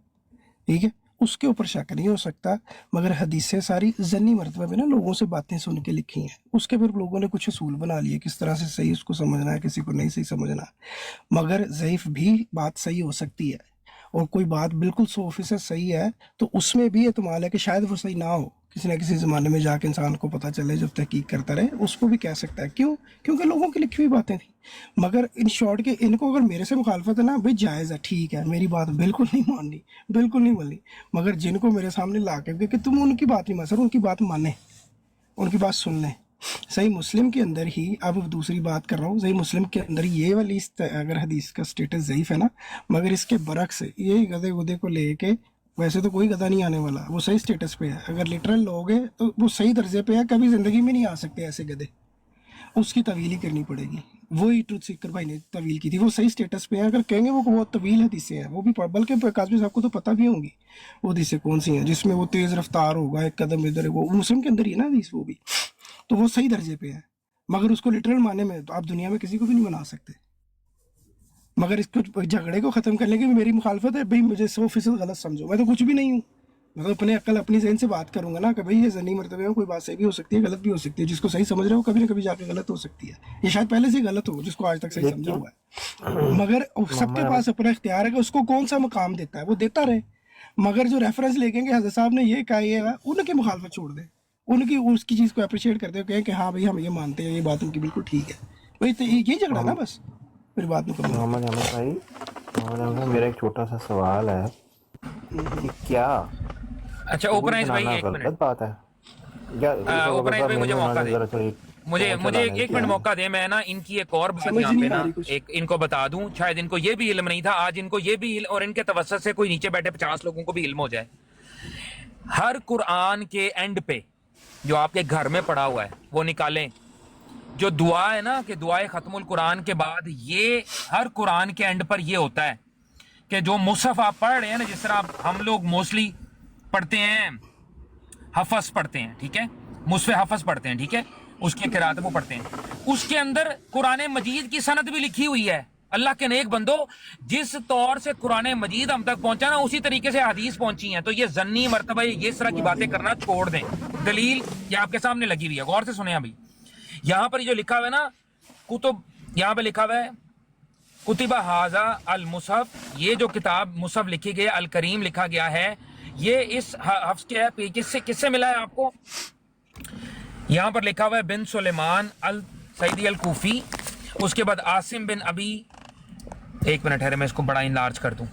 ٹھیک ہے، اس کے اوپر شک نہیں ہو سکتا، مگر حدیثیں ساری ضمنی مرتبہ پہ نا لوگوں سے باتیں سن کے لکھی ہیں، اس کے پھر لوگوں نے کچھ اصول بنا لیے کس طرح سے صحیح اس کو سمجھنا ہے، کسی کو نہیں صحیح سمجھنا، مگر ضعیف بھی بات صحیح ہو سکتی ہے، اور کوئی بات بالکل 100% صحیح ہے تو اس میں بھی احتمال ہے کہ شاید وہ صحیح نہ ہو، کسی نہ کسی زمانے میں جا کے انسان کو پتہ چلے، جب تحقیق کرتا رہے اس کو بھی کہہ سکتا ہے، کیونکہ لوگوں کی لکھی ہوئی باتیں تھیں، مگر ان شارٹ کہ ان کو اگر میرے سے مخالفت ہے نا بھائی جائز ہے، ٹھیک ہے، میری بات بالکل نہیں ماننی، بالکل نہیں ماننی، مگر جن کو میرے سامنے لا کے کہ تم ان کی بات نہیں مان سر، ان کی بات مانیں، ان کی بات سن لیں۔ صحیح مسلم کے اندر ہی، اب دوسری بات کر رہا ہوں، صحیح مسلم کے اندر یہ والی اگر حدیث کا سٹیٹس ضعیف ہے نا، مگر اس کے برعکس یہ گدھے گدھے کو لے کے، ویسے تو کوئی گدھا نہیں آنے والا، وہ صحیح سٹیٹس پہ ہے، اگر لٹرل لوگ ہیں تو وہ صحیح درجے پہ ہے، کبھی زندگی میں نہیں آ سکتے ایسے گدھے، اس کی طویل ہی کرنی پڑے گی، وہی ٹروتھ سیکر بھائی نے طویل کی تھی، وہ صحیح سٹیٹس پہ ہے، اگر کہیں گے وہ بہت طویل حدیثیں ہیں، وہ بھی بلکہ کاظمی صاحب کو تو پتہ بھی ہوں گی وہ حدیثیں کون سی ہیں جس میں وہ تیز رفتار ہوگا، ایک قدم ادھر ہے، وہ مسلم کے اندر ہی ہے نا حدیث، وہ بھی تو وہ صحیح درجے پہ ہے، مگر اس کو لٹرل معنی میں تو آپ دنیا میں کسی کو بھی نہیں بنا سکتے، مگر اس کو جھگڑے کو ختم کرنے کی میری مخالفت ہے، بھئی مجھے 100% غلط سمجھو، میں تو کچھ بھی نہیں ہوں، मतलब अपने अक्ल अपनी ज़हन से बात करूंगा ना कि भाई ये ज़न्नी मरतबे में कोई बात सही भी हो सकती है, गलत भी हो सकती है, जिसको सही समझ रहे हो कभी ना कभी जाके गलत हो सकती है, ये शायद पहले से ही गलत हो जिसको आज तक सही समझा हुआ है। मगर सबके पास अपना इख्तियार है कि उसको कौन सा मकाम देता है वो देता रहे, मगर जो रेफरेंस लेके कि हज़रत साहब ने ये कहा ये है, उनकी मुखालफत छोड़ दे, उनकी उसकी चीज़ को अप्रिशिएट करते हो, कहें कि हाँ भाई हम ये मानते हैं, ये बात उनकी बिल्कुल ठीक है। भाई तो ये झगड़ा ना बस, मेरी बात नहीं करना।
मोहम्मद अहमद भाई, मोहम्मद अहमद भाई, मेरा एक छोटा सा सवाल है कि क्या
अच्छा ओपनाइज भाई
बनाना
एक
गलत
मिनट,
बात है या
ओपनाइज भाई मुझे मौका दे, मुझे एक मिनट मौका दे, मैं ना इनकी एक और बात
समझ
यहाँ
नहीं
पे
आ
ना
रही कुछ।
एक इनको बता दूं, शायद इनको ये भी इल्म नहीं था, आज इनको ये भी और इनके तवज्जुह से कोई नीचे बैठे 50 लोगों को भी इल्म हो जाए। हर कुरान के एंड पे जो आपके घर में पड़ा हुआ है वो निकालें, जो दुआ है ना कि दुआए खत्मुल कुरान के बाद ये हर कुरान के एंड पर ये होता है कि जो मुसहफ आप पढ़ रहे हैं ना, जिस तरह हम लोग मोस्टली पढ़ते हैं, हफस पढ़ते हैं, ठीक है, मुसफ़े हफस पढ़ते हैं, ठीक है, उसके किरात वो पढ़ते हैं, उसके अंदर कुरान मजीद की सनद भी लिखी हुई है। अल्लाह के नेक बंदो, जिस तौर से कुरान मजीद हम तक पहुंचा ना, उसी तरीके से हदीस पहुंची है। तो ये जन्नी मर्तबा ये इस तरह की बातें करना छोड़ दें। दलील ये आपके सामने लगी हुई है, गौर से सुने। अभी यहाँ पर जो लिखा हुआ है ना, कुतुब, यहाँ पे लिखा हुआ है कुतिबा हाजा अल मुसहफ, ये जो किताब मुसहफ लिखी गई, अल करीम लिखा गया है, ये इस हफ्स के है, किससे मिला है आपको? यहाँ पर लिखा हुआ है बिन सुलेमान अल सईदी अल कूफी, उसके बाद आसिम बिन अबी, एक मिनट है, मैं इसको बड़ा इनलार्ज कर दूं,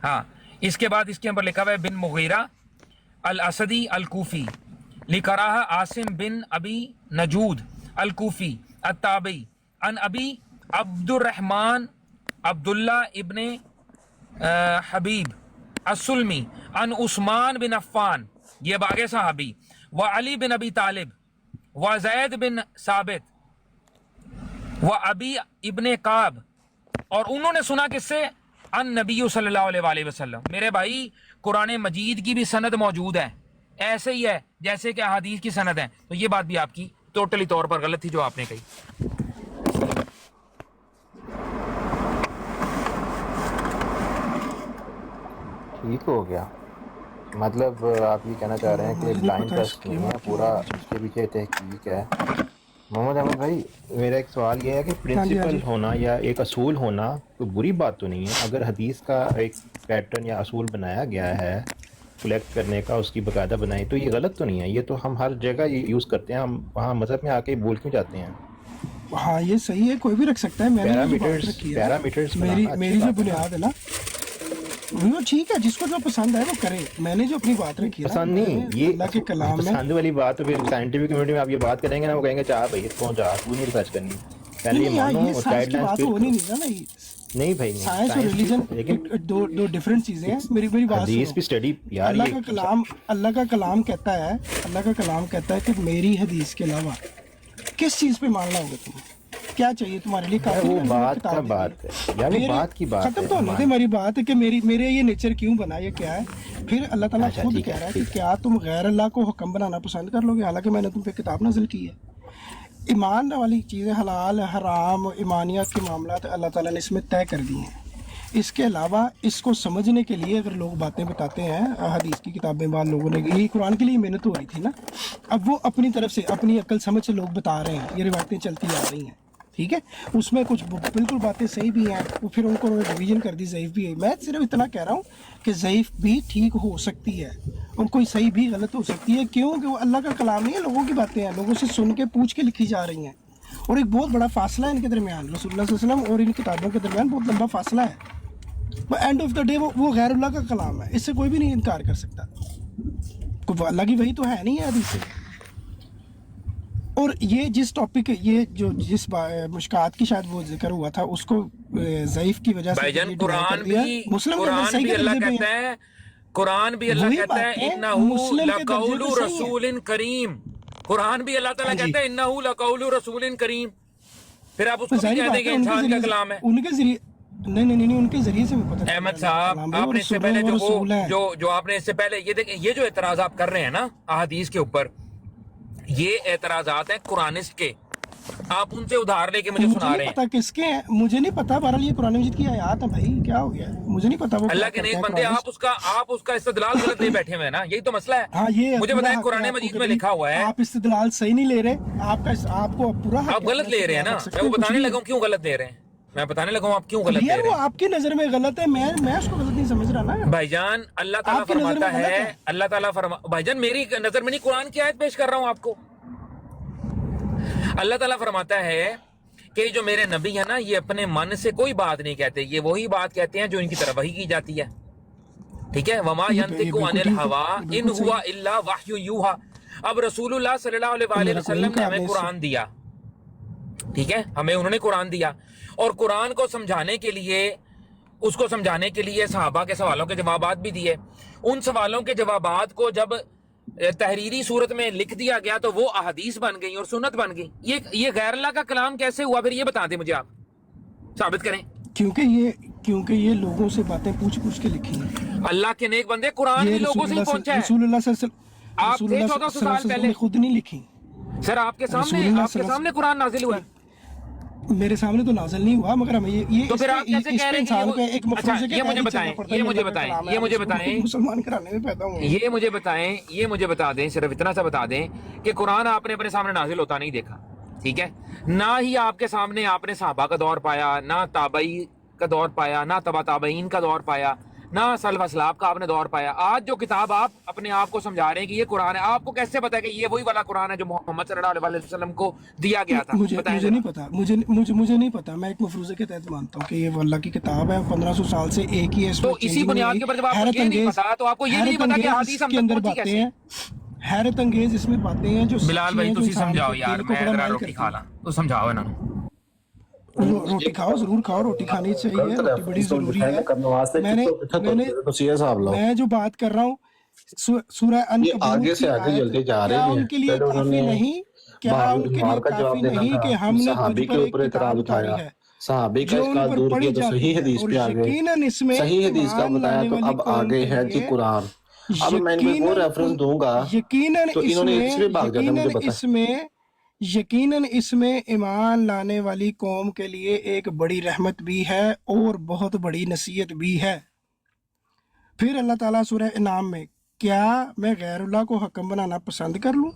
हाँ, इसके बाद इसके ऊपर लिखा हुआ है बिन मुगीरा अल असदी अल कूफी, लिखा रहा आसिम बिन अबी नजूद अल कूफी अत्ताबी अन अबी अब्दुर्रहमान अब्दुल्ला इब्ने हबीब असुलमी अन उस्मान बिन अफ़्फ़ान, ये बागे साहबी, व अली बिन अबी तालिब व ज़ैद बिन साबित व अबी इब्ने काब, और उन्होंने सुना किससे? अन नबी सल्लल्लाहु अलैहि वसल्लम। मेरे भाई कुरान मजीद की भी सनद मौजूद है, ऐसे ही है जैसे कि हदीस की सनद है। तो ये बात भी आपकी टोटली तौर पर गलत थी जो आपने कही।
ठीक हो गया, मतलब आप ये कहना चाह रहे हैं कि ब्लाइंड ट्रस्ट नहीं है, पूरा इसके पीछे तहकीक है। मोहम्मद अहमद भाई, मेरा एक सवाल ये है कि प्रिंसिपल होना या एक असूल होना कोई बुरी बात तो नहीं है। अगर हदीस का एक पैटर्न या असूल बनाया गया है कलेक्ट करने का, उसकी बाकायदा बनाई, तो ये गलत तो नहीं है। ये तो हम हर जगह ये यूज़ करते हैं, हम वहाँ मज़हब में आके भूल क्यों जाते हैं?
हाँ ये सही है, कोई भी रख सकता है। मैंने जो बात रखी है,
पैरामीटर्स
मेरी जो बुनियाद है ना वो ठीक है, जिसको जो पसंद है वो करे। मैंने जो अपनी बात रखी है,
पसंद नहीं, ये
अल्लाह के कलाम में
पसंद वाली बात। तो फिर साइंटिफिक कम्युनिटी में आप ये बात करेंगे ना, वो कहेंगे चाह भाई इसको जा, तू नहीं रिसर्च करनी, पहले ये मानो और गाइडलाइंस
बात होनी नहीं ना।
नहीं भाई, नहीं,
साइंस और रिलीजन दो डिफरेंट चीजें हैं। मेरी बात
हदीस की स्टडी यार,
अल्लाह का कलाम कहता है कि मेरी हदीस के अलावा किस चीज पे मानना होगा तुम्हें, क्या चाहिए तुम्हारे लिए?
वो बात का बात है यार, वो बात की बात
खत्म तो होने दे मेरी बात है कि मेरे ये नेचर क्यों बना, ये क्या है? फिर अल्लाह ताला
अच्छा,
खुद
ठीक
कह
है,
रहा है कि क्या तुम गैर अल्लाह को हुक्म बनाना पसंद कर लोगे, हालांकि मैंने तुम पे किताब नाज़िल की है। ईमान वाली चीज़ें, हलाल हराम, ईमानियत के मामला अल्लाह ताला ने इसमें तय कर दिए हैं। इसके अलावा इसको समझने के लिए अगर लोग बातें बताते हैं, हदीस की किताबें बाद लोगों ने, यही कुरान के लिए मेहनत हो रही थी ना, अब वो अपनी तरफ से अपनी अक्ल समझ से लोग बता रहे हैं, ये रिवायतें चलती आ रही हैं, ठीक है। उसमें कुछ बिल्कुल बातें सही भी हैं, वो फिर उनको रिवीजन कर दी, ज़ईफ़ भी है। मैं सिर्फ इतना कह रहा हूँ कि ज़ईफ़ भी ठीक हो सकती है और कोई सही भी गलत हो सकती है, क्योंकि वो अल्लाह का कलाम नहीं है, लोगों की बातें हैं, लोगों से सुन के पूछ के लिखी जा रही हैं। और एक बहुत बड़ा फासला है इनके दरमियान, रसूलुल्लाह सल्लल्लाहु अलैहि वसल्लम और इन किताबों के दरमियान बहुत लंबा फासला है। एंड ऑफ द डे वो गैरुल्लाह का कलाम है, इससे कोई भी नहीं इनकार कर सकता। कोई अल्लाह की वही तो है नहीं है हदीस से। और ये जिस टॉपिक, ये जो जिस मुश्कात की शायद वो जिक्र हुआ था, उसको ज़ईफ़ की वजह से
भाईजान कुरान भी अल्लाह कहता है, कुरान भी अल्लाह कहता है इन्नहु लक़ौलु रसूलिन करीम, कुरान भी अल्लाह ताला कहता है इन्नहु लक़ौलु रसूलिन करीम। फिर आप उसको कह देंगे इंसान का कलाम है।
उनके जरिए नहीं उनके जरिए से भी पता।
अहमद साहब, आपने इससे पहले जो आपने इससे पहले ये देखें, ये जो एतराज आप कर रहे हैं ना अहादीस के ऊपर, ये एतराजात हैं कुरानिस्ट के, आप उनसे उधार लेके मुझे
मुझे
सुना
नहीं
रहे हैं।
पता किसके हैं, मुझे नहीं पता, बहरहाल ये कुरान मजीद की आयत है भाई, क्या हो गया है? मुझे नहीं पता वो
अल्लाह
क्या
के नेक
करता है
बंदे,
कुरान
आप उसका इस्तेदलाल गलत ले बैठे हुए हैं ना, यही तो मसला है।
हाँ ये
मुझे
पूरा
बताएं
हक है
कुरान
आपको,
मजीद में
कभी
लिखा हुआ है,
आप इस्तेदलाल सही नहीं ले रहे, आपको पूरा हक
आप
है,
गलत ले रहे हैं ना।
रख सकते
मैं वो
हैं, कुछ
बताने
भी
लगा हूं क्यों गलत ले रहे हैं, मैं बताने लगा हूं आप क्यों गलत ले
यार
रहे
वो
हैं।
आपकी नजर में गलत है, मैं उसको गलत नहीं समझ रहा ना
भाईजान अल्लाह ताला
आपकी नजर में
फरमाता
गलत
है,
है।
अल्लाह ताला भाईजान मेरी नजर में नहीं, कुरान की आयत पेश कर रहा हूं आपको। अल्लाह ताला फरमाता है कि जो मेरे नबी है ना, ये अपने मन से कोई बात नहीं कहते, ये वही बात कहते हैं जो इनकी तरफ वही की जाती है। ठीक है, वमा
ये
यंतिकु
बिल्कुल
अनिल
ठीक है,
हवा
ये
इन
बिल्कुल सही
हुआ
है।
इल्ला वहयु यूहा। अब रसूलुल्लाह सल्लल्लाहु अलैहि
मेरा कोई
वसल्लम ने
इनकार
हमें
नहीं
कुरान दिया, ठीक है, हमें उन्होंने कुरान दिया, और कुरान को समझाने के लिए, उसको समझाने के लिए सहाबा के सवालों के जवाबात भी दिए। उन सवालों के जवाबात को जब तहरीरी सूरत में लिख दिया गया तो वो अहदीस बन गई और सुन्नत बन गई। ये गैर अल्लाह का कलाम कैसे हुआ, फिर ये बता दें मुझे, आप साबित करें।
क्योंकि ये लोगों से बातें पूछ के लिखी हैं।
अल्लाह के नेक बंदे, कुरान भी लोगों से ही पहुंचा है।
रसूलुल्लाह
आप थे 1400 साल पहले,
खुद नहीं लिखी
सर आपके सामने कुरान नाजिल हुआ है।
मेरे सामने तो नाज़िल नहीं हुआ, मगर हमें ये
तो फिर आप कैसे कह रहे हैं कि
एक
अच्छा, ये मुझे बताएं,
मुसलमान कराने में पैदा हुए।
ये मुझे बता दें, सिर्फ इतना सा बता दें कि कुरान आपने अपने सामने नाजिल होता नहीं देखा, ठीक है, ना ही आपके सामने आपने सहाबा का दौर पाया, ना ताबई का दौर पाया, ना तबा ताबईन का दौर पाया, ना सलफ असलाफ का आपने दौर पाया। आज जो किताब आप अपने आप को समझा रहे हैं कि ये कुरान है, आपको कैसे पता है कि ये वही वाला कुरान है जो मोहम्मद सल्लल्लाहु अलैहि वसल्लम को दिया गया था?
मुझे नहीं पता, मुझे नहीं पता। मैं एक मफरूज़े के तहत मानता हूँ कि ये अल्लाह की किताब है, 1500 साल से एक ही है।
तो इसी बुनियाद के ऊपर जब आपको ये नहीं पता, तो आपको ये नहीं पता कि हदीस हम तक पहुंची कैसे?
हैरत अंगेज इसमें बातें हैं जो
बिलाल भाई तुसी समझाओ यार, मैं जरा रोटी खा ला, तो समझाओ ना।
रोटी खाओ, जरूर खाओ, रोटी खानी चाहिए, रोटी बड़ी जरूरी है। मैं जो बात कर रहा हूँ सूरह
आगे से आगे जल्दी जा रहे हैं,
उनके लिए काफी नहीं, क्या उनके लिए काफी नहीं कि हमने
सहाबी के ऊपर इतराज उठाया, सहाबी का इसका दूर किया तो सही हदीस पे आ गए, सही हदीस का बताया तो अब आगे है जी कुरान। अब मैं इनको वो रेफरेंस दूंगा तो इन्होंने इसमें भाग जाना, मुझे पता।
यकीनन इसमें ईमान लाने वाली कौम के लिए एक बड़ी रहमत भी है और बहुत बड़ी नसीहत भी है। फिर अल्लाह ताला सूरह इनाम में, क्या मैं गैरुल्लाह को हकम बनाना पसंद कर लूं,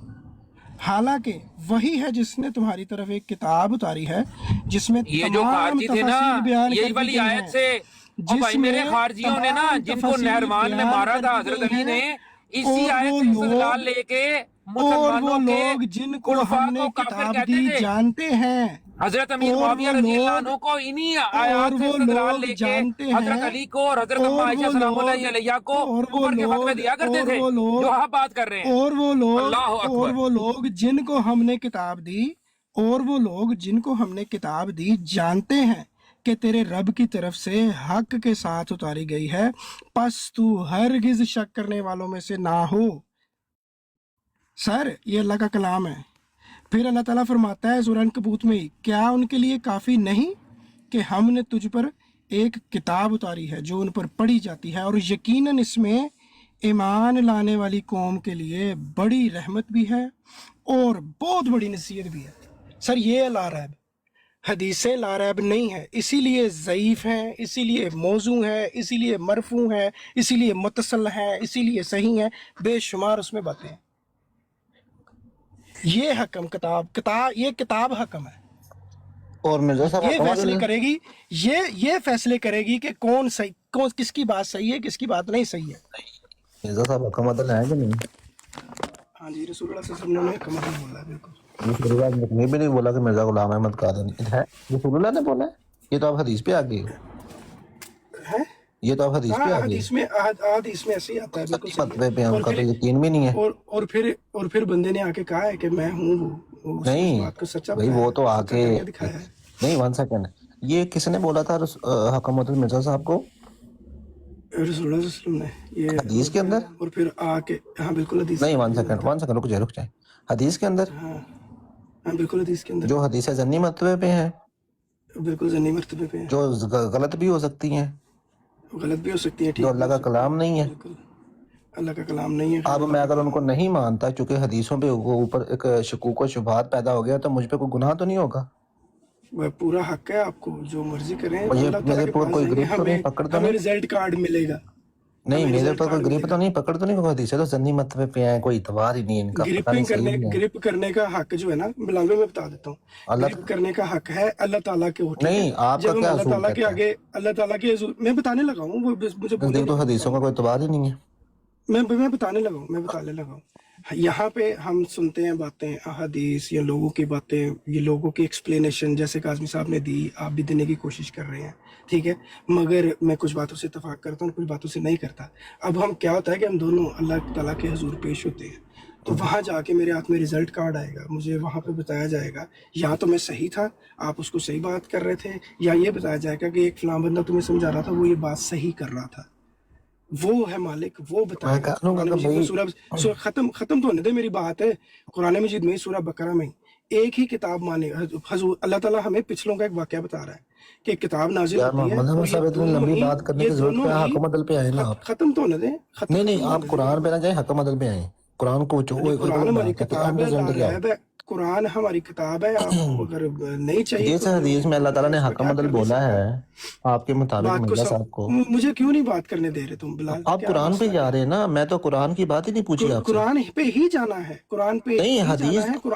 हालांकि वही है जिसने तुम्हारी तरफ एक किताब उतारी है जिसमें
ये जो खारजी थे ना, यही वाली आयत से, और भाई मेरे खारजियों ने ना, जिनको नहरवान ने मारा था हजरत अली ने, इसी आयत से इस्तेदलाल लेके मुसलमानों के
जिनको हमने किताब दी जानते हैं,
हजरत अमीर मुआविया रज़ियल्लाहु अन्हु को इन्हीं आयत से इस्तेदलाल लेके हजरत अली को और हजरत अम्मा आयशा सलामुल्लाहि अलैहा को उम्र के फतवे दिया करते थे, जो आप बात कर रहे हैं।
और वो लोग जिनको हमने किताब दी जानते हैं कि तेरे रब की तरफ से हक के साथ उतारी गई है, पस तू हरगिज शक करने वालों में से ना हो। सर ये अल्लाह का कलाम है। फिर अल्लाह ताला फरमाता है सूरह अनकबूत में, क्या उनके लिए काफ़ी नहीं कि हमने तुझ पर एक किताब उतारी है जो उन पर पढ़ी जाती है, और यकीनन इसमें ईमान लाने वाली कौम के लिए बड़ी रहमत भी है और बहुत बड़ी नसीहत भी है। सर ये लारैब हदीसें लारैब नहीं है, इसीलिए ज़ईफ़ हैं, इसीलिए मौजू है, इसीलिए मरफू है, इसीलिए मुतसल है, इसीलिए सही है, बेशुमार उसमें बातें हैं। ये हकम ये किताब हकम है,
और मिर्जा साहब
ये फैसले करेगी, ये फैसले करेगी कि किसकी बात सही है, किसकी बात नहीं सही है।
मिर्जा साहब हकम अदल है कि नहीं?
हाँ जी, रसूलुल्लाह सल्लल्लाहु अलैहि वसल्लम ने हकम अदल बोला, बिल्कुल।
रसूलुल्लाह ने भी नहीं बोला कि मिर्जा गुलाम अहमद कादरी है, रसूलुल्लाह ने बोला है। ये तो आप हदीस पे आ गए
हैं,
ये तो आप हदीस पे आ गए,
हदीस में ऐसे ही आता है, बिल्कुल
फतवे पे उनका तो यकीन भी नहीं है।
और फिर बंदे ने आके कहा है कि मैं हूँ वो
नहीं
बात को सच्चा
भाई, वो तो आके
दिखाया है।
नहीं, 1 सेकंड, ये किसने बोला था हकम अदल मिर्जा साहब को?
रसूलुल्लाह सल्लल्लाहु अलैहि वसल्लम ने, ये
हदीस के अंदर?
और फिर आके, हाँ बिल्कुल हदीस
नहीं, 1 सेकंड रुक जाए। हदीस के अंदर?
हाँ बिल्कुल हदीस के अंदर,
जो हदीस ज़न्नी मरतबे पे हैं,
बिल्कुल ज़न्नी मर्तबे पे हैं,
जो गलत भी हो सकती हैं,
गलत भी हो सकती है, ठीक,
जो अल्लाह का कलाम नहीं है,
अल्लाह का कलाम नहीं है।
अब मैं अगर उनको नहीं मानता, चूंकि हदीसों पे वो ऊपर एक शकूक व शुबहात पैदा हो गया, तो मुझ पे कोई गुनाह तो नहीं होगा?
वह पूरा हक है आपको जो मर्जी करें,
मुझे
अल्लाह ताला
मेरे
के
पर
पास
कोई
जाएंगे,
ग्रिप तो नहीं,
हमें
पकड़ तो
हमें
नहीं?
रिजल्ट कार्ड मिलेगा।
नहीं,
हमें
मेरे
रिजल्ट
पर कोई
कार्ड
ग्रिप तो
मिलेगा।
नहीं, पकड़ तो नहीं, कोई हदीस है तो जन्नी मतबे पे हैं, कोई इतवार ही नहीं इनका, पता नहीं
ग्रिपिंग
सही
करने
नहीं है।
ग्रिप करने का हक जो है ना, बिलावे में बता देता हूँ,
अल्लाह
ग्रिप करने का हक है अल्लाह ताला के हो, ठीक है?
नहीं, आपका
जब हम
क्या
अल्लाह
असूल
ताला के
कहता है?
आगे, अल्लाह ताला के हुजूर, मैं बताने लगा हूँ, वो बस मुझे बोलने
नजदीक तो
दीजिए,
हदीसों का कोई इतवार ही नहीं है।
मैं बताने लगा हूँ, मैं बताने लगा हूँ। यहाँ पे हम सुनते हैं बातें, अहादीस या लोगों की बातें, ये लोगों की एक्सप्लेनेशन जैसे काज़मी साहब ने दी, आप भी देने की कोशिश कर रहे हैं, ठीक है? मगर मैं कुछ बातों से इत्तेफाक करता हूँ, कुछ बातों से नहीं करता। अब हम क्या होता है कि हम दोनों अल्लाह ताला के हुजूर पेश होते हैं, तो वहाँ जाके मेरे हाथ में रिजल्ट कार्ड आएगा, मुझे वहाँ पे बताया जाएगा या तो मैं सही था, आप उसको सही बात कर रहे थे, या ये बताया जाएगा कि एक फलां बंदा तुम्हें समझा रहा था, वो ये बात सही कर रहा था। वो है मालिक, वो
मैं
बताएगा।
कह रहा हूँ
कुरान
कि
मजीद में
भाई
खत्म तो होने दे मेरी बात है। कुरान मजीद में सूरह बकरा में एक ही किताब माने, हजूर अल्लाह ताला हमें पिछलों का एक वाकया बता रहा है कि किताब नाजिल
यार
होती है,
मोहम्मद
और
अहमद साहब, इतनी लंबी बात करने की जरूरत क्या है? हक मदल पे आए ना आप।
खत्म तो होने दे,
नहीं नहीं, आप कुरान पे ना जाए, हक मदल पे आए। कुरान को
कुरान हमारी किताब है,
क्या है?
लाजवाब है, कुरान हमारी किताब है। आपको अगर नहीं चाहिए
जैसे
तो
हदीस में अल्लाह ताला ने
इसमें
हक
क्या
मदल
कर नहीं
बोला
सकता।
है, आपके मुताबिक
बात को
मिर्जा साहब को,
मुझे क्यों नहीं बात करने दे रहे तुम बिलाल?
आप
क्या
कुरान पे
मसला
जा
है?
रहे हैं ना, मैं तो कुरान की बात ही नहीं पूछी आपसे।
कुरान पे ही जाना है, कुरान पे
नहीं,
ही जाना
हदीस
है।